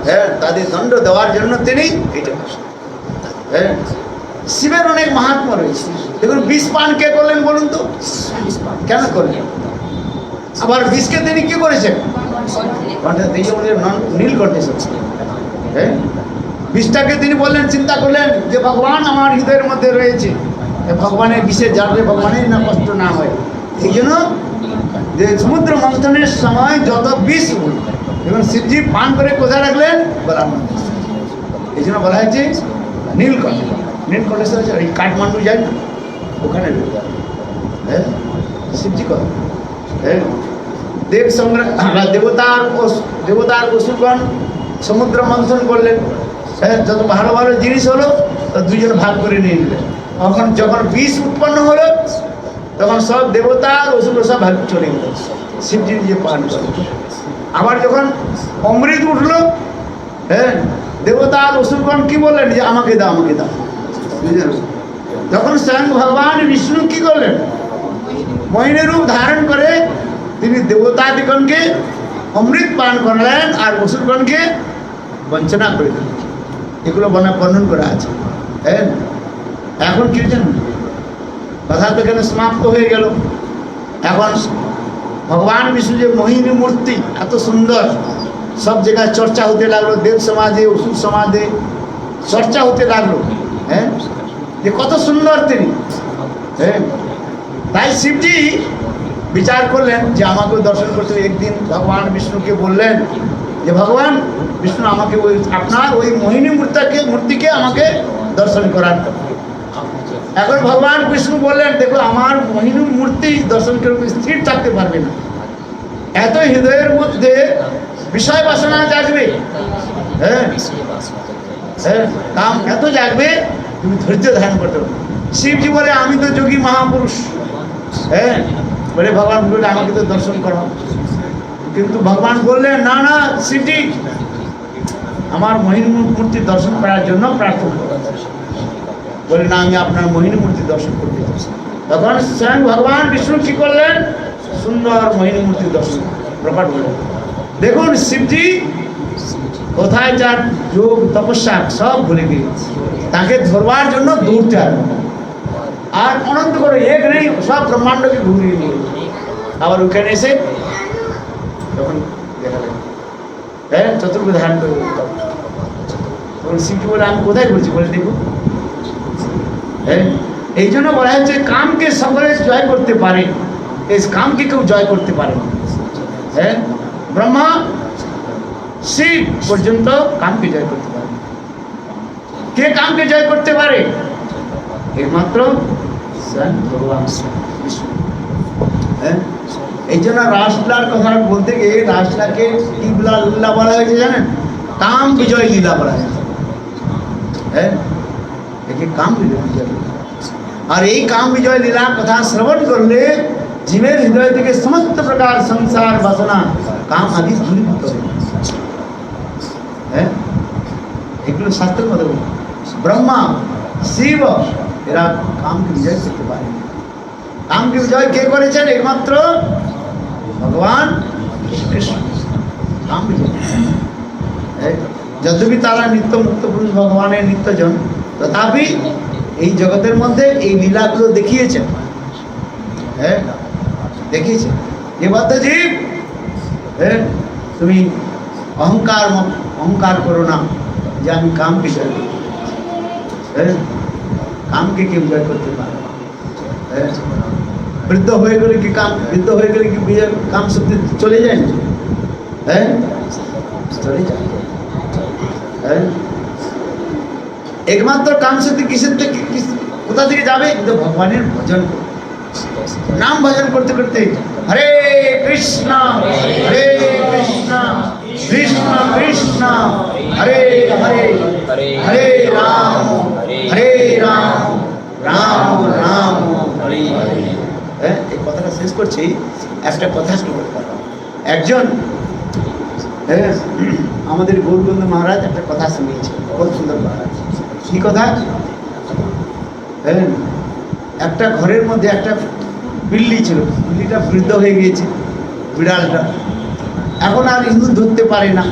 হ্যাঁ, তাদের দণ্ড দেওয়ার জন্য তিনি এটা। হ্যাঁ, শিবের অনেক মাহাত্ম্য রয়েছে। দেখুন বিষ পান কে করলেন বলুন তো? কেন করলেন? আবার বিষকে তিনি কি করেছেন? নীলকণ্ঠে। হ্যাঁ, বিষটাকে তিনি বললেন, চিন্তা করলেন যে ভগবান আমার হৃদয়ের মধ্যে রয়েছে, ভগবানের বিষে জানলে ভগবানের না কষ্ট না হয়। এই জন্য যে সমুদ্র মন্থনের সময় যত বিষ এবং শিবজি পান করে কোথায় রাখলেন? গলার মধ্যে। এই জন্য বলা হয়েছে নীলকণ্ঠ। নীলকণ্ঠেশ্বর আছে, এই কাঠমান্ডু যায় না, ওখানে। হ্যাঁ, শিবজি কথা। হ্যাঁ, দেব সংগ্রাম, দেবতার অসুরগণ সমুদ্র মন্থন করলেন। হ্যাঁ, যত ভালো ভালো জিনিস হলো দুজন ভাগ করে নিয়ে নিলেন। যখন বিষ উৎপন্ন হলো তখন সব দেবতা অসুর সব ভাগ চলে গেল, শিবজি নিজে পান করে। আবার যখন অমৃত উঠলো, হ্যাঁ, দেবতা অসুরগণ কি বললেন? যে আমাকে দাও, আমাকে দাও। তখন স্বয়ং ভগবান বিষ্ণু কি করলেন? মোহিনী রূপ ধারণ করে তিনি দেবতাদিগণকে অমৃত পান করলেন আর অসুরগণকে বঞ্চনা করে দিলেন। এগুলো বর্ণন করা আছে। হ্যাঁ, এখন কি জানেন, কথা তো এখানে সমাপ্ত হয়ে গেল। এখন ভগবান বিষ্ণু যে মোহিনী মূর্তি এত সুন্দর, সব জায়গায় চর্চা হতে লাগলো, দেব সমাজে অসুর সমাজে চর্চা হতে লাগলো। হ্যাঁ, যে কত সুন্দর তিনি। হ্যাঁ, তাই শিবজি বিচার করলেন যে আমাকেও দর্শন করতে। একদিন ভগবান বিষ্ণুকে বললেন যে ভগবান বিষ্ণু আমাকে ওই আপনার ওই মোহিনী মূর্তিকে আমাকে দর্শন করার। এখন ভগবান বিষ্ণু বললেন দেখো আমার মোহিনী মূর্তি দর্শন করে স্থির থাকতে পারবে না, এত হৃদয়ের মধ্যে বিষয় বাসনা জাগবে। হ্যাঁ, হ্যাঁ, কাম এত জাগবে তুমি ধৈর্য ধারণ করতে পারবে। শিবজি বলে আমি তো যোগী মহাপুরুষ, হ্যাঁ, বলে ভগবান বলে আমাকে তো দর্শন করাও। কিন্তু ভগবান বললেন না না শিবজি, আমার মোহিনী মূর্তি দর্শন করার জন্য প্রার্থনা করো। বলে না, আমি আপনার মোহিনী মূর্তি দর্শন করতে চাচ্ছি। তখন স্বয়ং ভগবান বিষ্ণু কি করলেন, সুন্দর মোহিনী মূর্তি দর্শন প্রকট হলেন। দেখুন শিবজি কোথায় যার যোগ তপস্যা সব ভুলে গিয়ে তাকে ধরবার জন্য দৌড়তে আরম্ভ, আর অনন্ত করে এক নেই সব ব্রহ্মাণ্ডকে ঘুরিয়ে নিয়ে আবার ওখানে এসে তখন দেখা গেল, হ্যাঁ, চতুর্ভুজ ধারণ করে। তখন শিবজি বলে আমি কোথায় ঘুরছি, বলে দেখুন। হ্যাঁ, এই জন্য বলা হচ্ছে কামকে সকলে জয় করতে পারে, এই কামকে কেউ জয় করতে পারে না। হ্যাঁ, ব্রহ্মা শিব পর্যন্ত কামকে জয় করতে পারে। কে কামকে জয় করতে পারে? একমাত্র স্বয়ং ভগবান বিষ্ণু। হ্যাঁ, এই জন্য রাসলীলার কথা বলতে গিয়ে রাসলীলাকে কি লীলা বলা হয়েছে জানেন? কাম বিজয় লীলা বলা হয়েছে। হ্যাঁ, একে কাম বিজয় লীলা। আর এই কাম বিজয় লীলা কথা শ্রবণ করলে জীবের হৃদয় থেকে সমস্ত প্রকার সংসার বাসনা কাম আদি দূরীভূত হয়ে যায়। হ্যাঁ, এগুলো শাস্ত্রের মধ্যে বলে ব্রহ্মা শিব এরা কামকে বিজয় করতে পারে। কামকে বিজয় কে করেছেন? একমাত্র ভগবান কৃষ্ণ কাম বিজয়। যদ্যপি তারা নিত্য মুক্ত পুরুষ ভগবানের নিত্যজন, তথাপি এই জগতের মধ্যে এই লীলাগুলো দেখিয়েছেন। হ্যাঁ, দেখিয়েছে যে বদ্ধজীব, হ্যাঁ, তুমি অহংকার করো না যে আমি কাম বিজয় করি। হ্যাঁ, কামকে কেউ জয় করতে পারে। হ্যাঁ, বৃদ্ধ হয়ে গেলে কি বিজয় কাম শক্তি চলে যায় না? হ্যাঁ, চলে যায়। হ্যাঁ, একমাত্র কাম শক্তি কিসের থেকে কোথা থেকে যাবে? কিন্তু ভগবানের ভজন, নাম ভজন করতে করতে হরে কৃষ্ণ হরে কৃষ্ণ কৃষ্ণ কৃষ্ণ হরে হরে হরে রাম হরে রাম রাম রাম হরে হরে। হ্যাঁ, এই কথাটা শেষ করছি, একটা কথা শুরু করতে পারলাম। একজন, হ্যাঁ, আমাদের গৌরবন্ধু মহারাজ একটা কথা শুনিয়েছে, খুব সুন্দর কথা। কি কথা? হ্যাঁ, একটা ঘরের মধ্যে একটা বিল্লি ছিল, বিল্লিটা বৃদ্ধ হয়ে গিয়েছে, বিড়ালটা এখন আর ইঁদুর ধরতে পারে না,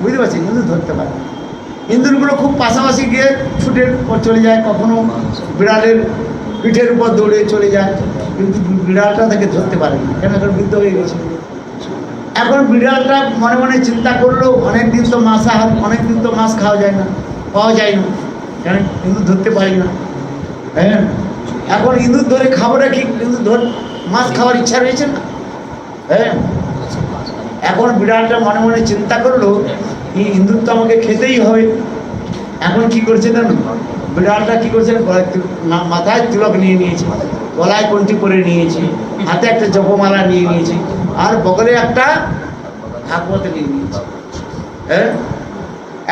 বুঝতে পারছি, ইঁদুর ধরতে পারে না। ইঁদুরগুলো খুব পাশাপাশি গিয়ে ছুটে চলে যায়, কখনো বিড়ালের পিঠের উপর দৌড়ে চলে যায়, কিন্তু বিড়ালটা তাকে ধরতে পারে না, কেন? এখন বৃদ্ধ হয়ে গেছে। এখন বিড়ালটা মনে মনে চিন্তা করলো, অনেকদিন তো মাছ খাওয়া যায় না, পাওয়া যায় না, কেন? ইঁদুর ধরতে পারি না। হ্যাঁ, এখন ইঁদুর ধরে খাবোটা কি? মাছ খাওয়ার ইচ্ছা রয়েছে না। হ্যাঁ, এখন বিড়ালটা মনে মনে চিন্তা করলো এই ইঁদুর তো আমাকে খেতেই হবে। এখন কি করছে জানো? বিড়ালটা কি করছে, মাথায় তিলক নিয়ে নিয়েছে, গলায় কণ্ঠি করে নিয়েছে, হাতে একটা জপমালা নিয়ে নিয়েছে, আর বগলে একটা ভাগবত নিয়ে নিয়েছে। হ্যাঁ,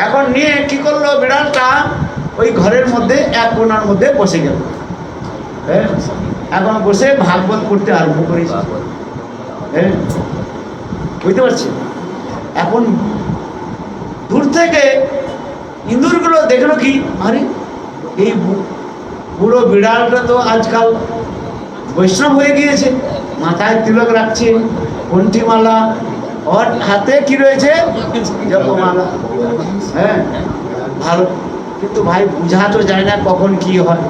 এখন নিয়ে কি করলো বিড়ালটা, ওই ঘরের মধ্যে এক কোণার মধ্যে বসে গেল। হ্যাঁ, এখন বসে ভাগবত পড়তে আরম্ভ করেছে। হ্যাঁ, বুঝতে পারছি। এখন দূর থেকে ইঁদুরগুলো দেখলো কি, আরে এই বুড়ো বিড়ালটা তো আজকাল বৈষ্ণব হয়ে গিয়েছে, মাথায় তিলক রাখছে, কণ্ঠিমালা, ওর হাতে কি রয়েছে? জপমালা। হ্যাঁ, ভালো, কিন্তু ভাই বুঝা তো যায় না কখন কি হয়।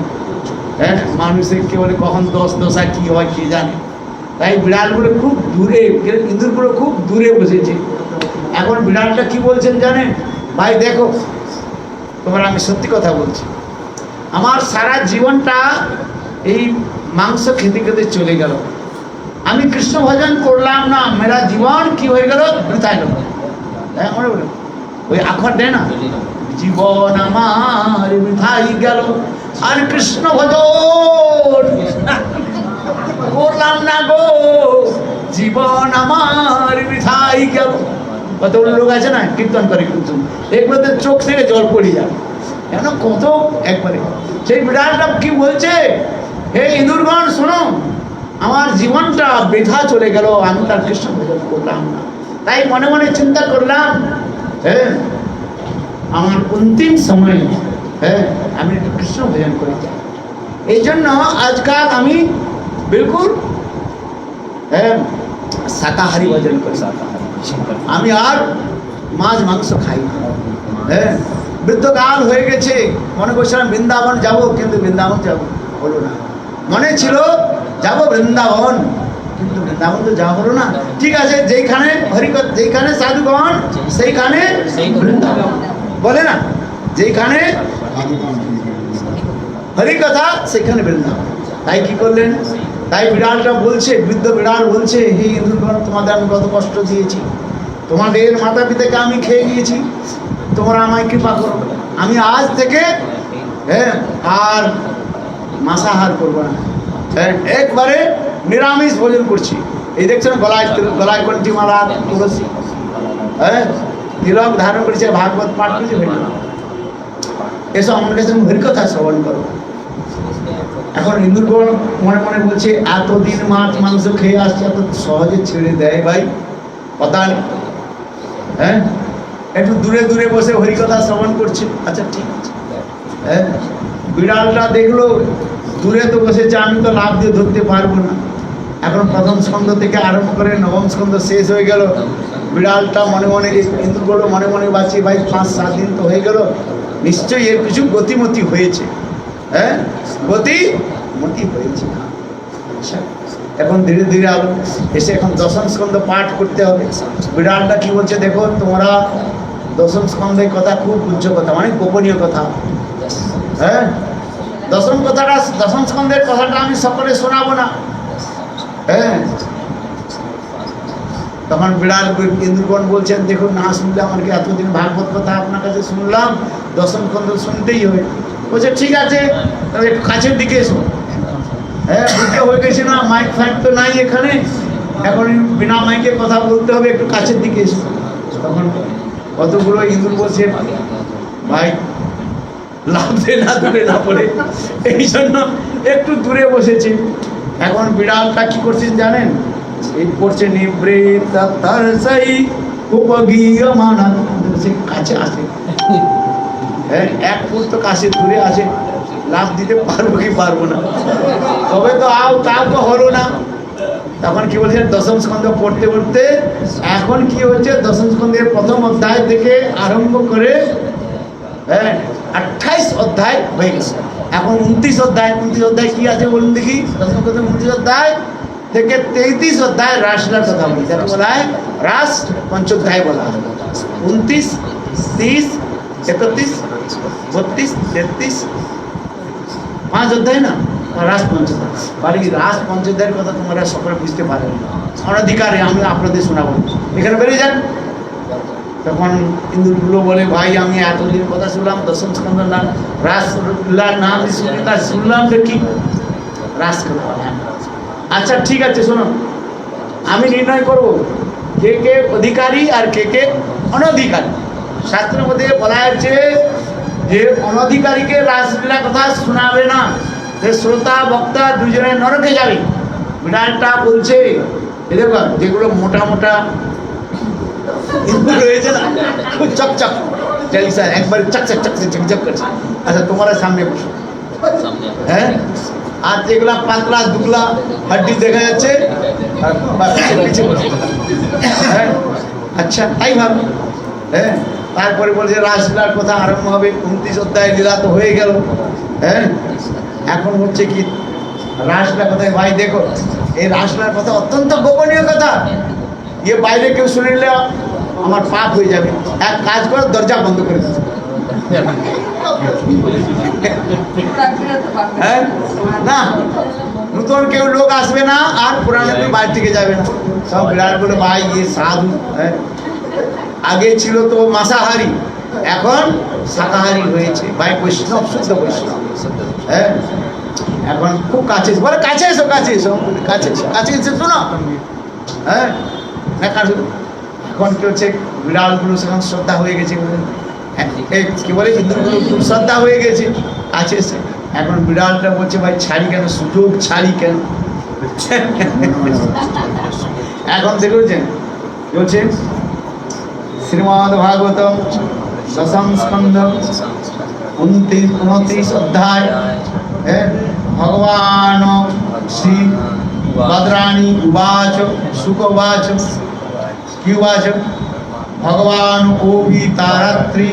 হ্যাঁ, মানুষের কে বলে কখন দশা কি হয় কে জানে। তাই বিড়ালগুলো খুব দূরে, ইঁদুরগুলো খুব দূরে বসেছে। এখন বিড়ালটা কি বলছেন জানেন? ভাই দেখো, তোমার আমি সত্যি কথা বলছি, আমার সারা জীবনটা এই মাংস খেতে খেতে চলে গেল, আমি কৃষ্ণ ভজন করলাম না, মেরা জীবন কি হয়ে গেল, বৃথায় গেল। হ্যাঁ, মনে বলে ওই আখর দেয় না, জীবন আমার বৃথাই গেল, আর কৃষ্ণ ভজন করলাম না গো, জীবন আমার বৃথাই গেল। কতগুলো লোক আছে না কীর্তন করে, কিন্তু এগুলোতে চোখ থেকে জল পড়ে যায়। কেন কত একবারে সেই বিড়ালটা কি বলছে, হে ইঁদুরগণ শোনো, আমার জীবনটা বৃথা চলে গেল, আমি তার কৃষ্ণ ভজন করলাম না। তাই মনে মনে চিন্তা করলাম, হ্যাঁ আমার অন্তিম সময়, হ্যাঁ আমি একটু কৃষ্ণ ভজন করে যাই। এই জন্য আজকাল আমি বিলকুল হ্যাঁ শাকাহারী ভজন করি, আমি আর মাছ মাংস খাই না। হ্যাঁ বৃদ্ধকাল হয়ে গেছে, মনে করছিলাম বৃন্দাবন যাব, কিন্তু বৃন্দাবন যাব হলো না। মনে ছিল যাব বৃন্দাবন, কিন্তু বৃন্দাবন তো যাওয়া হলো না। ঠিক আছে, যেখানে হরিকথা, যেখানে সাধুগণ সেইখানে বৃন্দাবন বলে না, যেখানে হরিকথা সেখানে বৃন্দাবন। তাই কি করলেন, তাই বিড়ালটা বলছে, বৃদ্ধ বিড়াল বলছে, হে ইঁদুরগণ তোমাদের আমি কত কষ্ট দিয়েছি, তোমাদের মাতা পিতাকে আমি খেয়ে গিয়েছি, তোমরা আমায় কৃপা করো, আমি আজ থেকে হ্যাঁ আর মাংসাহার করবো না, হ্যাঁ একবারে নিরামিষ ভোজন করছি। এই দেখছেন গলায় গলায় কণ্ঠি মালা তুলসী, হ্যাঁ তিলক ধারণ করেছে, ভাগবত পাঠ করেছে, এসব আমার কাছে হরিকথা শ্রবণ করো। এখন ইঁদুরগণ মনে মনে বলছে, এতদিন মাছ মাংস খেয়ে আসছে, এত সহজে ছেড়ে দেয় ভাই, কথা নেই। হ্যাঁ একটু দূরে দূরে বসে হরিকথা শ্রবণ করছে, আচ্ছা ঠিক আছে। হ্যাঁ বিড়ালটা দেখলো দূরে তো বসেছে, আমি তো লাভ দিয়ে ধরতে পারবো না। এখন প্রথম স্কন্ধ থেকে আরম্ভ করে নবম স্কন্ধ শেষ হয়ে গেল, বিড়ালটা মনে মনে, ইঁদুরগুলো মনে মনে বাঁচি, ভাই 5-7 দিন তো হয়ে গেল, নিশ্চয়ই এর কিছু গতিমতি হয়েছে। হ্যাঁ গতিমতি হয়েছে। আচ্ছা এখন ধীরে ধীরে আলো এসে এখন দশম স্কন্ধ পাঠ করতে হবে। বিড়ালটা কি বলছে দেখো, তোমরা দশম স্কন্ধের কথা খুব উচ্চ কথা, মানে গোপনীয় কথা। হ্যাঁ দশম স্কন্ধের কথাটা আমি সকলে শোনাবো না। হ্যাঁ তখন বিড়াল ইঁদুরগণ বলছেন, দেখুন না শুনলে আমার কি, এতদিন ভাগবত কথা আপনার কাছে শুনলাম, দশম স্কন্ধ শুনতেই হবে। বলছে ঠিক আছে, তাহলে একটু কাছের দিকে এসো। হ্যাঁ বুঝতে হয়ে গেছে না, মাইক ফাইক তো নাই এখানে, এখন বিনা মাইকে কথা বলতে হবে, একটু কাছের দিকে এসো। তখন কতগুলো ইঁদুর বলছে, ভাই লাভে না দূরে না পড়ে, এই জন্য একটু দূরে বসেছে। এখন বিড়ালটা কি করছেন জানেন, এই করছে নিবৃত তরসাই উপগীয় মানাত, সে কাছে আসে, হ্যাঁ 1 ফুট তো কাছে দূরে আছে, লাভ দিতে পারবো কি পারবো না, তবে তো তাও তো হলো না। তখন কি বলছেন, দশম স্কন্ধ পড়তে পড়তে এখন কি হচ্ছে, দশম স্কন্ধের প্রথম অধ্যায় থেকে আরম্ভ করে হ্যাঁ 28 অধ্যায় হয়ে গেছে, এখন 29 অধ্যায়। 29 অধ্যায় কি আছে বলুন দেখি, দশম স্কন্ধ 29 অধ্যায় থেকে 33 অধ্যায় রাসলীলার কথা বলি, যাকে বলা হয় রাস পঞ্চোধ্যায় বলা হয়। 29, 30, 31, 32, 33, 5 অধ্যায় না, রাস পঞ্চোধ্যায়। বাড়ি রাস পঞ্চোধ্যায়ের কথা তোমরা সকলে বুঝতে পারেন, অনধিকারে আমি আপনাদের শোনাবো, এখানে বেরিয়ে যান। তখন ইন্দুরগুলো বলে, ভাই আমি এতদিন কথা শুনলাম, দশম স্কন্ধ নাম রাসলীলার নাম শুনলাম যে কি রাস। আচ্ছা ঠিক আছে, শোনো আমি নির্ণয় করব কে কে অধিকারী আর কে কে অনধিকারী। শাস্ত্রের মধ্যে বলা হয়েছে যে অনধিকারীকে রাসলীলা কথা শোনাবে না, যে শ্রোতা বক্তা দুজনে নরকে যাবে। বিড়ালটা বলছে, এই দেখো যেগুলো মোটা মোটা ইঁদুর রয়েছে না, চকচক চালিসা একবার চকচক চকচক চকচক করছে, আচ্ছা তোমার সামনে বসো। হ্যাঁ আর যেগুলা পাতলা দুগলা হাড্ডি দেখা যাচ্ছে, হ্যাঁ আচ্ছা তাই ভাব। হ্যাঁ তারপরে বলছে রাসলীলার কথা আরম্ভ হবে, 29 অধ্যায় লীলা তো হয়ে গেল। হ্যাঁ এখন হচ্ছে কি রাসলীলা কথায়, ভাই দেখো এই রাসলীলার কথা অত্যন্ত গোপনীয় কথা, ইয়ে বাইরে কেউ শুনে নিলে আমার পাপ হয়ে যাবে, এক কাজ করে দরজা বন্ধ করে দিচ্ছে। হ্যাঁ না নতুন কেউ লোক আসবে না, আর পুরানো কেউ বাইরে থেকে যাবে না, সব বিরাট বলে ভাই ইয়ে সাধু। হ্যাঁ আগে ছিল তো মাংসাহারি, এখন শাকাহারি হয়েছে, ভাই বৈষ্ণব, শুদ্ধ বৈষ্ণব। হ্যাঁ এখন খুব কাছে বলে, কাছে এসো কাছে এসো কাছে এসো কাছে এসে শোনো। হ্যাঁ এখন কি হচ্ছে, বিড়ালগুলো সেখানে শ্রদ্ধা হয়ে গেছে, কি বলে ইন্দুরগুলো খুব শ্রদ্ধা হয়ে গেছে আছে সে। এখন বিড়ালটা বলছে ভাই ছাড়ি কেন, সুযোগ ছাড়ি কেন। এখন দেখেছেন বলছেন শ্রীমদ্ ভাগবতম দশম স্কন্ধ 29 অধ্যায় ভগবান শ্রী ভদ্রাণী উবাচ শুক উবাচ কি উবাচ ভগবান ওভি তারাত্রি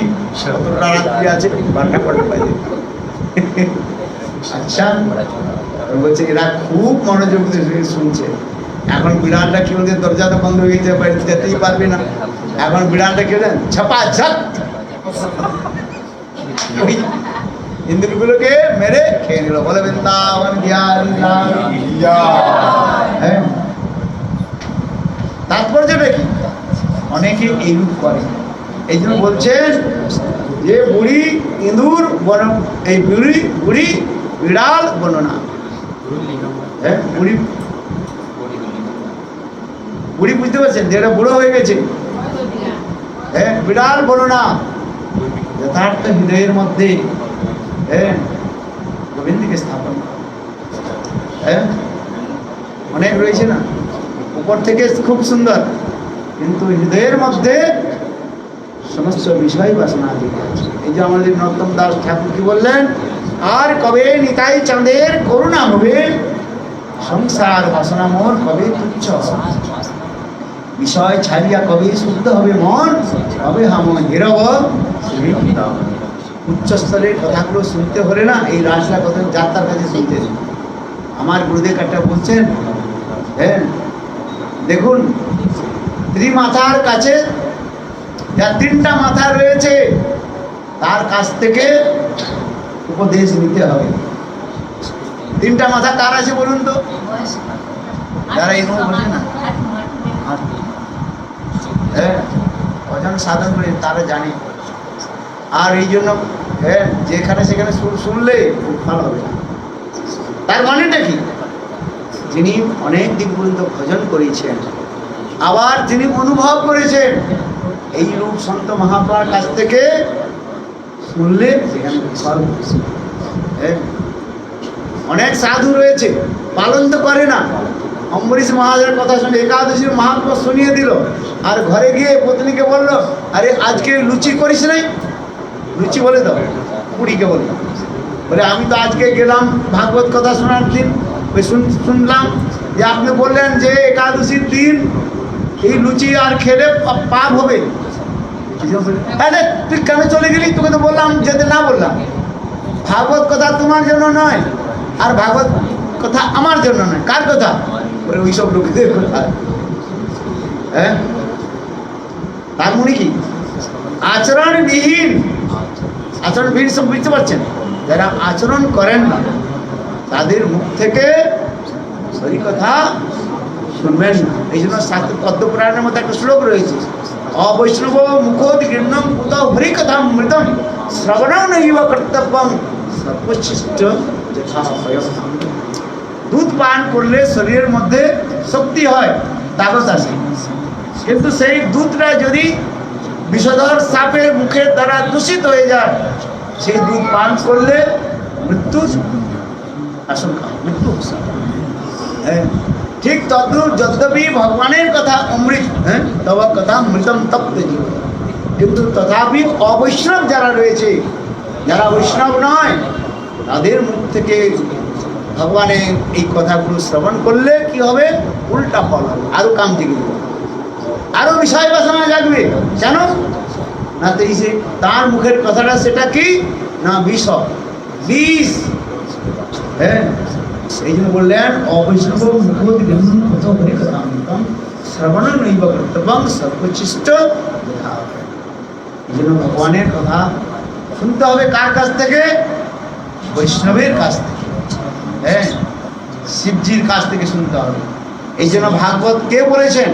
রাত্রি আছে বারটা পড়তে পাইলে। আচ্ছা বলছে এরা খুব মনোযোগ দিয়ে শুনছে। এখন বিড়ালটা কি বলছে দরজা তো বন্ধ হয়ে গেছে, বাড়িতে যেতেই পারবে না। এখন বিড়ালটা কি বলছেন ছাপা ঝাপ ইন্দ্রগুলোকে মেরে খেয়ে নিল। বলে বৃন্দাবন বিহারী লাল কি জয়। তাৎপর্যটা কি? অনেকে এইরূপ করে। এই জন্য বলছেন যে বুড়ি ইঁদুর বন, এই বুড়ি বুড়ি বিড়াল বর্ণনা। বুড়ি বুড়ি বুঝতে পারছেন যেটা বুড়ো হয়ে গেছে। বিড়াল বর্ণনা যথার্থ হৃদয়ের মধ্যে গোবিন্দকে স্থাপন। অনেক রয়েছে না, উপর থেকে খুব সুন্দর, কিন্তু হৃদয়ের মধ্যে সমস্ত বিষয় বাসনা দিকে আছে। এই যে আমাদের নরোত্তম দাস ঠাকুর কি বললেন, আর কবে নিতাই চাঁদের করুণা হবে, সংসার বাসনা মোর কবে তুচ্ছ, বিষয় ছাড়িয়া কবে শুদ্ধ হবে মন, কবে হাম হিরব। উচ্চস্তরের কথাগুলো শুনতে হলে না এই রাসলা কথা যাত্রার কাছে শুনতে। আমার গুরুদেব একটা বলছেন দেখুন ত্রিমাথার কাছে যার 3টা মাথা রয়েছে তার কাছ থেকে উপদেশ নিতে হবে। 3টা মাথা কার আছে বলুন তো? যারা এই বলে না কজন সাধন করে তারা জানে। আর এই জন্য যেখানে সেখানে শুনলে ভালো হবে না। তার মানেটা কি? যিনি অনেক দিন পর্যন্ত ভজন করেছেন, আবার যিনি অনুভব করেছেন এই রূপ সন্ত মহাপ্রভুর কাছ থেকে শুনলে সেখানে ফল। অনেক সাধু রয়েছে পালন তো করে না। অম্বরীশ মহারাজের কথা শুনে একাদশীর মহাত্মা শুনিয়ে দিল, আর ঘরে গিয়ে পত্নীকে বলল আরে আজকে লুচি করিস নাই? লুচি বলে দাও, পুরীকে বলল। বলে আমি তো আজকে গেলাম ভাগবত কথা শোনার দিন, ওই শুনলাম যে আপনি বললেন যে একাদশীর দিন এই লুচি আর খেলে পাপ হবে। আরে তুই কেন চলে গেলি? তোকে তো বললাম যেতে না বললাম। ভাগবত কথা তোমার জন্য নয়, আর ভাগবত কথা আমার জন্য নয়। কার কথা? বলে ওই সব লোকেদের কথা। তার মনে কি আচরণবিহীন, আচরণবিহীন সব বুঝতে পারছেন? যারা আচরণ করেন না তাদের মুখ থেকে সরি কথা শুনবেন না। এই জন্য শাস্ত্র পদ্মপুরাণের মধ্যে একটা শ্লোক রয়েছে, অবৈষ্ণব মুখোদ গৃহ্ণম কুত হরি কথা মৃতম শ্রবণং নৈব কর্তব্যম সর্বশিষ্ট যথা ভয়ম। দুধ পান করলে শরীরের মধ্যে শক্তি হয়, তাগত আসে, কিন্তু সেই দুধটা যদি বিষধর সাপের মুখের দ্বারা দূষিত হয়ে যায়, সেই দুধ পান করলে মৃত্যু আশঙ্কা, মৃত্যু। ঠিক তদ্রূপ যদ্যপি ভগবানের কথা অমৃত, তব কথা মৃতম তপ্ত জীবন, কিন্তু তথাপি অবৈষ্ণব যারা রয়েছে, যারা বৈষ্ণব নয়, তাদের মুখ থেকে ভগবানের এই কথাগুলো শ্রবণ করলে কি হবে? উল্টা ফল হবে, আরো কাম জেগে যাবে, আরো বিষয় বাসনা জাগবে। কেন না? তো এই তার মুখের কথাটা সেটা কি না? বিষ। এই জন্য বললেন অবৈষ্ণব মুখোদ গৃহ্ণম কুত হরি কথা মৃতম শ্রবণং নৈব কর্তব্যম সর্বশিষ্ট। এই জন্য ভগবানের কথা শুনতে হবে কার কাছ থেকে? বৈষ্ণবের কাছ থেকে, শিবজির কাছ থেকে শুনতে হবে। এই জন্য ভাগবত কে বলেছেন?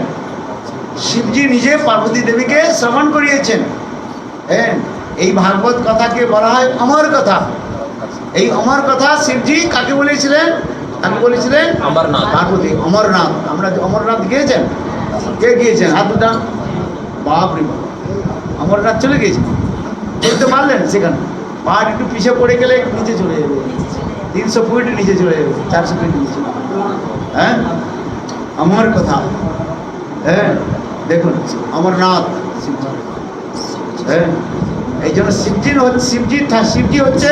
শিবজি নিজে পার্বতী দেবীকে শ্রবণ করিয়েছেন। এই ভাগবত কথাকে বলা হয় অমর কথা। এই অমর কথা শিবজি কাকে বলেছিলেন? আমি বলেছিলেন অমরনাথ, পার্বতী, অমরনাথ। আমরা অমরনাথ গিয়েছেন? কে গিয়েছেন? হাত উঠান। বাপ রে বাপ, অমরনাথ চলে গিয়েছেন। দেখতে পারলেন সেখানে পাহাড় একটু পিছিয়ে পড়ে গেলে নিচে চলে যাবে, 300 ফুট নিচে চলে যাবে, 400 ফুট নিচে। হ্যাঁ, আমার কথা। হ্যাঁ, দেখুন অমরনাথ, হ্যাঁ, এই জন্য শিবজি হচ্ছে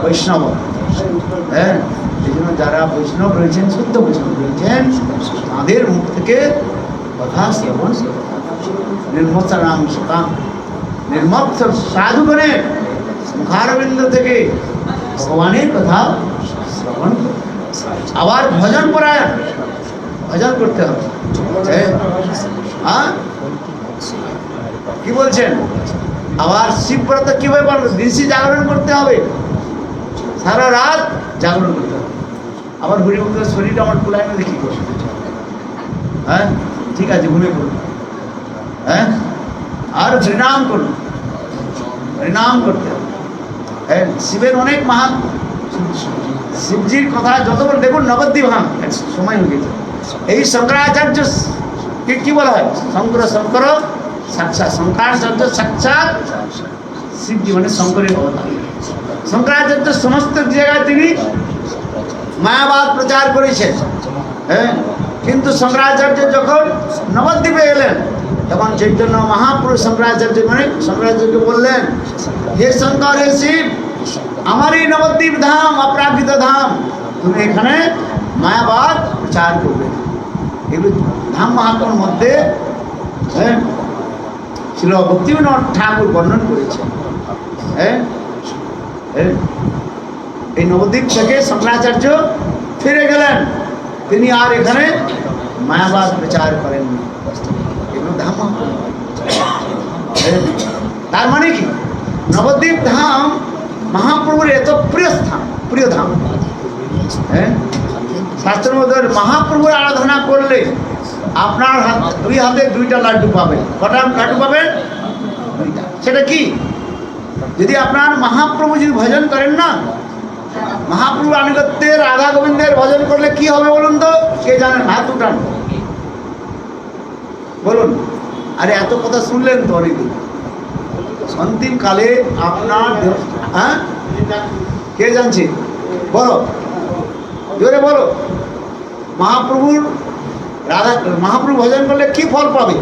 বৈষ্ণব। হ্যাঁ, এই জন্য যারা বৈষ্ণব রয়েছেন, শুদ্ধ বৈষ্ণব রয়েছেন, তাদের মুখ থেকে কথা শ্রবণ, নির্মৎসরাম সুকাম, নির্মৎস সাধুগণের মুখারবিন্দ থেকে ভগবানের কথা শ্রবণ, আবার ভজন পরায়ণ, ভজন করতে হবে। হ্যাঁ, কি বলছেন? আবার শিবব্রত কিভাবে পারবে? দিনসি জাগরণ করতে হবে, সারা রাত জাগরণ করতে হবে। আবার হরিভক্তের শরীরটা আমার কুলায় না, দেখি করবে। হ্যাঁ, ঠিক আছে, ঘুমিয়ে পড়ুন। হ্যাঁ, আর হরিনাম করুন, হরিনাম করতে হবে। হ্যাঁ, শিবের অনেক মহান, শিবজির কথা যত বল, দেখুন নবদ্বীপ, হ্যাঁ সময় হয়ে গেছে। এই শঙ্করাচার্য কি বলা হয়? শঙ্কর সাক্ষাৎ, শঙ্করাচার্য সাক্ষাৎ শিবজি, মানে শঙ্করের অবতার। শঙ্করাচার্য সমস্ত জায়গায় তিনি মায়াবাদ প্রচার করেছেন। হ্যাঁ, কিন্তু শঙ্করাচার্য যখন নবদ্বীপে এলেন, তখন চৈতন্য মহাপুরুষ শঙ্করাচার্যকে বললেন, হে শঙ্কর, হে শিব, আমারই নবদ্বীপ ধাম, অপ্রাকৃত ধাম, তুমি এখানে মায়াবাদ প্রচার করবে। এগুলো ধাম মহাত্মার মধ্যে ছিল, ভক্তিবিনোদ ঠাকুর বর্ণন করেছে। হ্যাঁ, এই নবদ্বীপ থেকে শঙ্করাচার্য ফিরে গেলেন, তিনি আর এখানে মায়াবাদ প্রচার করেননি। এগুলো ধাম মহাত্মা। তার মানে কি? নবদ্বীপ ধাম মহাপ্রভুর এত প্রিয় ধাম। হ্যাঁ, শাস্ত্রের মধ্যে মহাপ্রভুর আরাধনা করলে আপনার দুই হাতে 2টা লাড্ডু পাবেন। কটা লাড্ডু পাবেন? 2টা। সেটা কি? যদি আপনার মহাপ্রভু যদি ভজন করেন না, মহাপ্রভু আনুগত্যে রাধা গোবিন্দের ভজন করলে কি হবে বলুন তো? কে জানেন? হাত উঠান, বলুন। আরে এত কথা শুনলেন তো অনেকদিন। অন্তিম কালে আপনার, হ্যাঁ, কে জানছে? বলো, জোরে বলো। মহাপ্রভু ভজন করলে কি ফল পাবে?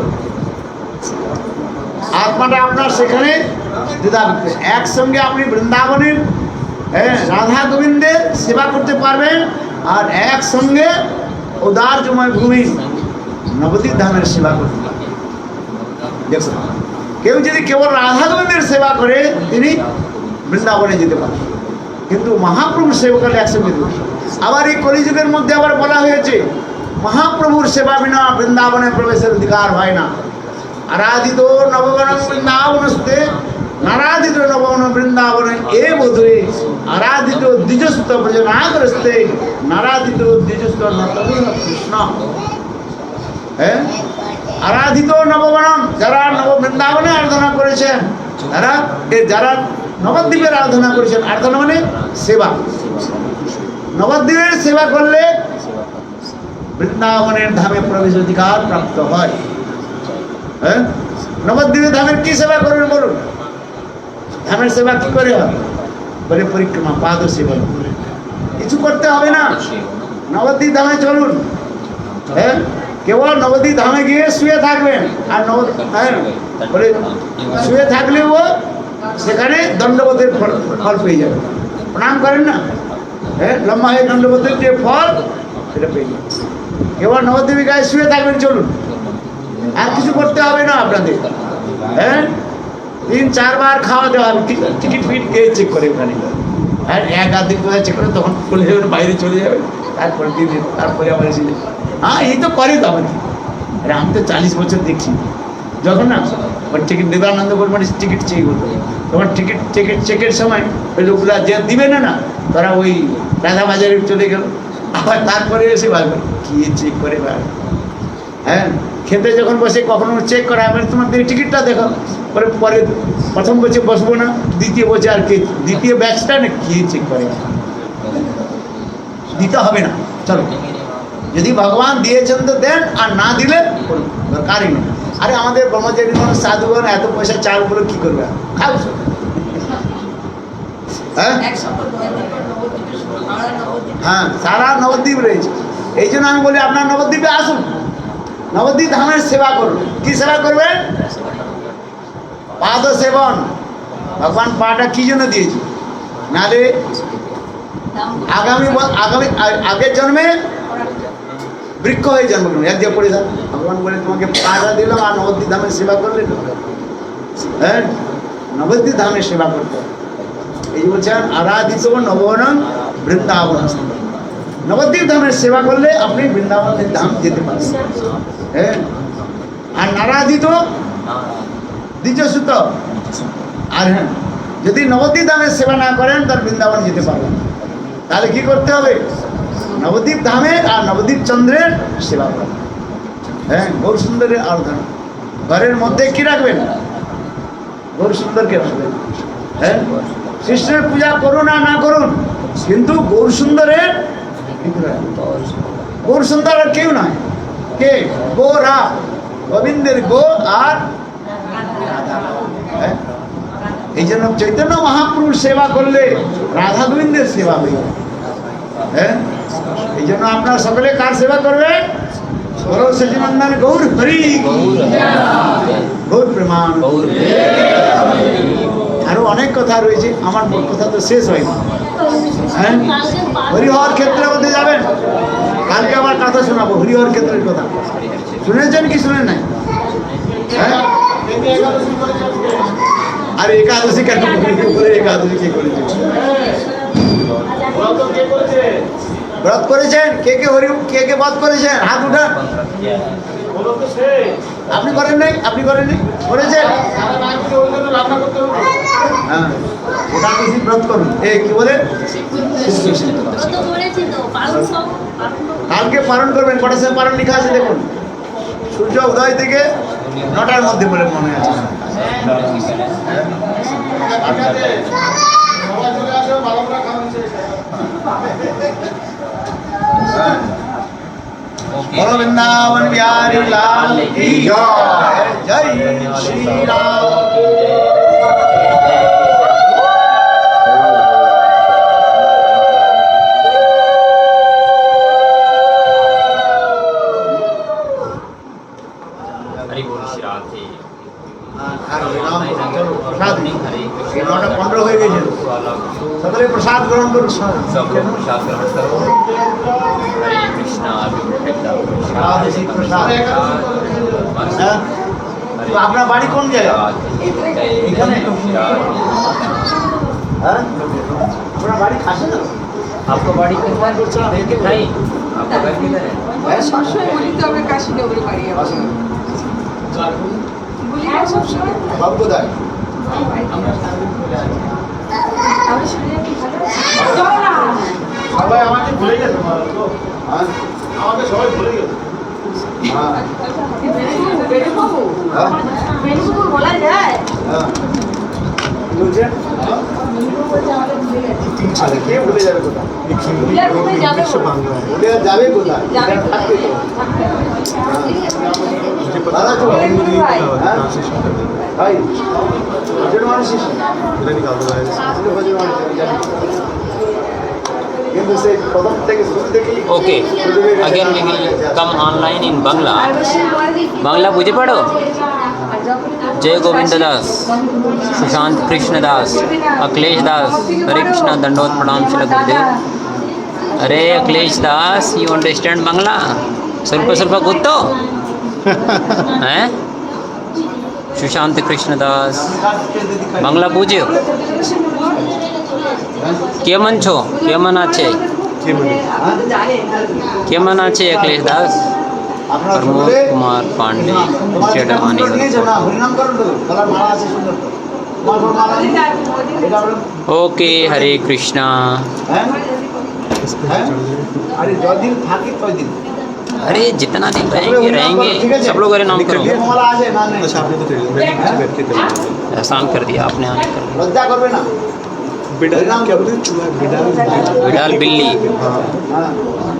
আত্মাটা আপনার সেখানে একসঙ্গে আপনি বৃন্দাবনের রাধা গোবিন্দের সেবা করতে পারবেন, আর একসঙ্গে উদারময় ভূমি নবদ্বীপ ধামের সেবা করতে পারবেন। দেখুন, কেউ যদি কেবল রাধা গোবিন্দের সেবা করে, তিনি বৃন্দাবনে যেতে পারেন, কিন্তু মহাপ্রভুর সেবা করলে একসঙ্গে দেবে। আবার এই কলিযুগের মধ্যে আবার বলা হয়েছে, মহাপ্রভুর সেবা বিনা বৃন্দাবনে প্রবেশের অধিকার হয় না। আরাধিত নববন বৃন্দাবনস্তে, নারাধিত নববন বৃন্দাবনে এ বোধে, আরাধিত দ্বিজস্ত ব্রজনাগরস্তে, নারাধিত দ্বিজস্ত নতগুণ কৃষ্ণ। হ্যাঁ, আরাধিত নববনম, যারা বৃন্দাবনে আরাধনা করেছেন, যারা নবদ্বীপের আরাধনা করেছেন, আরাধনা মানে সেবা। নবদ্বীপের সেবা করলে বৃন্দাবনের ধামে প্রবেশ অধিকার প্রাপ্ত হয়। হ্যাঁ, নবদ্বীপের ধামের কি সেবা করবেন বলুন? ধামের সেবা কি করে হবে? বলে পরিক্রমা, পাদ সেবা, কিছু করতে হবে না। নবদ্বীপ ধামে চলুন। হ্যাঁ, কেবল নবদ্বীপ ধামে গিয়ে শুয়ে থাকবেন, আর বলে শুয়ে থাকলেও সেখানে দণ্ডবোধের ফল পেয়ে যাবে। প্রণাম করেন না, হ্যাঁ, লম্বা হয়ে দণ্ডবোধের যে ফল, সেটা পেয়ে যাবে। কেবল নবদ্বীপে গায়ে শুয়ে থাকবেন, চলুন, আর কিছু করতে হবে না আপনাদের। হ্যাঁ, 3-4 বার খাওয়া দেওয়া হবে, টিকিট ফিট কে চেক করে ওখানে, আর 1-8 দিন কোথায় চেক করে, তখন চলে যাবেন, বাইরে চলে যাবে, তারপরে 3 দিন, তারপরে আবার এসে যাবে। হ্যাঁ, এই তো করে তো আমাদের। আরে আমি তো 40 বছর দেখছি, যখন না টিকিট নিবানন্দ মানে টিকিট চেক হতো, তখন টিকিট চেকের সময় ওই লোকগুলা যে দিবে না, তারা ওই রাধা বাজারে চলে গেল, আবার তারপরে এসে ভাববে কি চেক করে। হ্যাঁ, খেতে যখন বসে কখনো চেক করা হবে, তোমার টিকিটটা দেখো, পরে প্রথম বছর বসবো না, দ্বিতীয় বছর আর কি, দ্বিতীয় ব্যাচটা না কি চেক করে, দিতে হবে না। চলো, যদি ভগবান দিয়েছেন তো দেন, আর না দিলে দরকারই নেই। আরে আমাদের ব্রহ্মচারী মানুষ সাধুগণ এত পয়সা চাল করে কি করবে, খাও সব। হ্যাঁ হ্যাঁ, সারা নবদ্বীপ রয়েছে। এই জন্য আমি বলি আপনার নবদ্বীপে আসুন, নবদ্বীপ ধামের সেবা করুন। কি সেবা করবেন? পাদ সেবন। ভগবান পাটা কি জন্য দিয়েছে? নালে আগের জন্মে বৃক্ষ হয়ে জন্মগ্রহণ, এক যে পড়ে থাক। ভগবান বলে তোমাকে পাটা দিলাম আর নবদ্বীপ ধামের সেবা করলে, হ্যাঁ নবদ্বীপ ধামের সেবা করতে হবে। এই বলছেন আরাধিত নবনং বৃন্দাবন। নবদ্বীপ ধামের সেবা করলে আপনি বৃন্দাবনের ধাম যেতে পারেন। হ্যাঁ, আর নারাধিত দ্বিতীয় সূত্র। আর হ্যাঁ, যদি নবদ্বীপ ধামের সেবা না করেন তার বৃন্দাবন যেতে পারবেন। তাহলে কি করতে হবে? নবদ্বীপ ধামের আর নবদ্বীপ চন্দ্রের সেবা করবেন। হ্যাঁ, গৌর সুন্দরের আরাধনা। ঘরের মধ্যে কি রাখবেন? গৌর সুন্দরকে রাখবেন। হ্যাঁ, কৃষ্ণের পূজা করুন আর না করুন, কিন্তু গৌর সুন্দরের, গৌর সুন্দর আর কেউ নয়। কে? গোরা, গোবিন্দের গো আর রাধা। হ্যাঁ, এই জন্য চৈতন্য মহাপ্রভুর সেবা করলে রাধা গোবিন্দের সেবা হইবে। হ্যাঁ, এই জন্য আপনারা সকলে কার সেবা করবেন? গৌর সচিনন্দন গৌর হরি, গৌর প্রেমান। আরো অনেক কথা রয়েছে, আমার কথা তো শেষ হয়নি। হ্যাঁ, হরিহর ক্ষেত্রের মধ্যে যাবেন, কালকে আবার কথা শোনাবো হরিহর ক্ষেত্রের কথা। শুনেছেন কি শুনেন নাই? হ্যাঁ, আর একাদশী কেন করে? একাদশী কে করেছে? ব্রত করেছেন? কে কে হরি, কে কে ব্রত করেছেন? হাত উঠান। আপনি করেন নাই? আপনি করেন নাই? করেছেন? হ্যাঁ, একাদশী ব্রত করুন। কি বলে? কালকে পালন করবেন। কটার সময় পালন লেখা আছে দেখুন, সূর্য উদয় থেকে 9টার মধ্যে বলে মনে আছে। বৃন্দাবন বিহারী লাল কি জয়, জয় শ্রী রাম। প্রসাদ 9:15 হয়ে গেছে, সকলে প্রসাদ গ্রহণ করুন। আপনার বাড়ি কোন জায়গা? এখানে? হ্যাঁ, আপনার বাড়ি খাসে না? आपको बाड़ी कितना नहीं आपका घर किधर है? সব কোথায়? সবাই আমাকে ভুলে গেছে, আমাকে সবাই ভুলে গেছে। বলা যায় কে ভুলে যাবে কোথায়? ভুলে যাবে কোথায়? ভাই মানুষ কিন্তু সেই প্রথম থেকে শুরু থেকেই okay again we will come online in Bangla Bangla बुझे पढ़ो जय गोविंद दास सुशांत कृष्ण दास अखिलेश दास हरे कृष्णा दंडोत प्रणाम श्री गुरुदेव अरे अखिलेश दास यू अंडरस्टैंड बांग्ला ಸ್ವಲ್ಪ ಸ್ವಲ್ಪ ಗೊತ್ತು हैं सुशांत कृष्ण दास बांग्ला बुझियो केमन छो केमन आछे केमन आछे अखिलेश दास प्रमोद कुमार पांडे स्टेट अमानी ओके हरे कृष्णा अरे जितना दिन रहेंगे रहेंगे सब लोग अरे नाम करो एहसान कर दिया आपने आने कर लज्जा करबे ना बिडाल क्या बोलते हैं? चूहा बिडाल। बिडाल बिल्ली। हाँ हाँ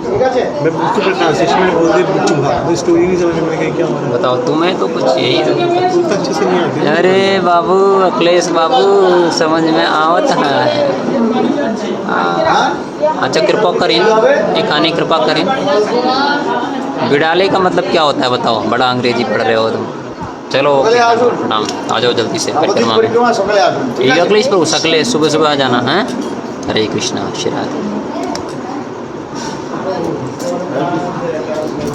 ठीक है मैं उसके ट्रांसलेशन में बोलते चूहा, मैं स्टोरी नहीं समझ में कहीं क्या हो रहा बताओ तुम्हें तो कुछ यही है। है, उतना अच्छे से नहीं आती। अरे बाबू अखिलेश बाबू समझ में आवत है। अच्छा कृपा करें, एक आने कृपा करें। बिडाले का मतलब क्या होता है बताओ, बड़ा अंग्रेजी पढ़ रहे हो तुम। चलो ओके, प्रणाम, आ जाओ जल्दी से परिक्रमा में। परिक्रमा सकले आसन ठीक है अखिलेश प्रभु, सकले सुबह सुबह आ जाना है। हरे कृष्णा श्री राधे।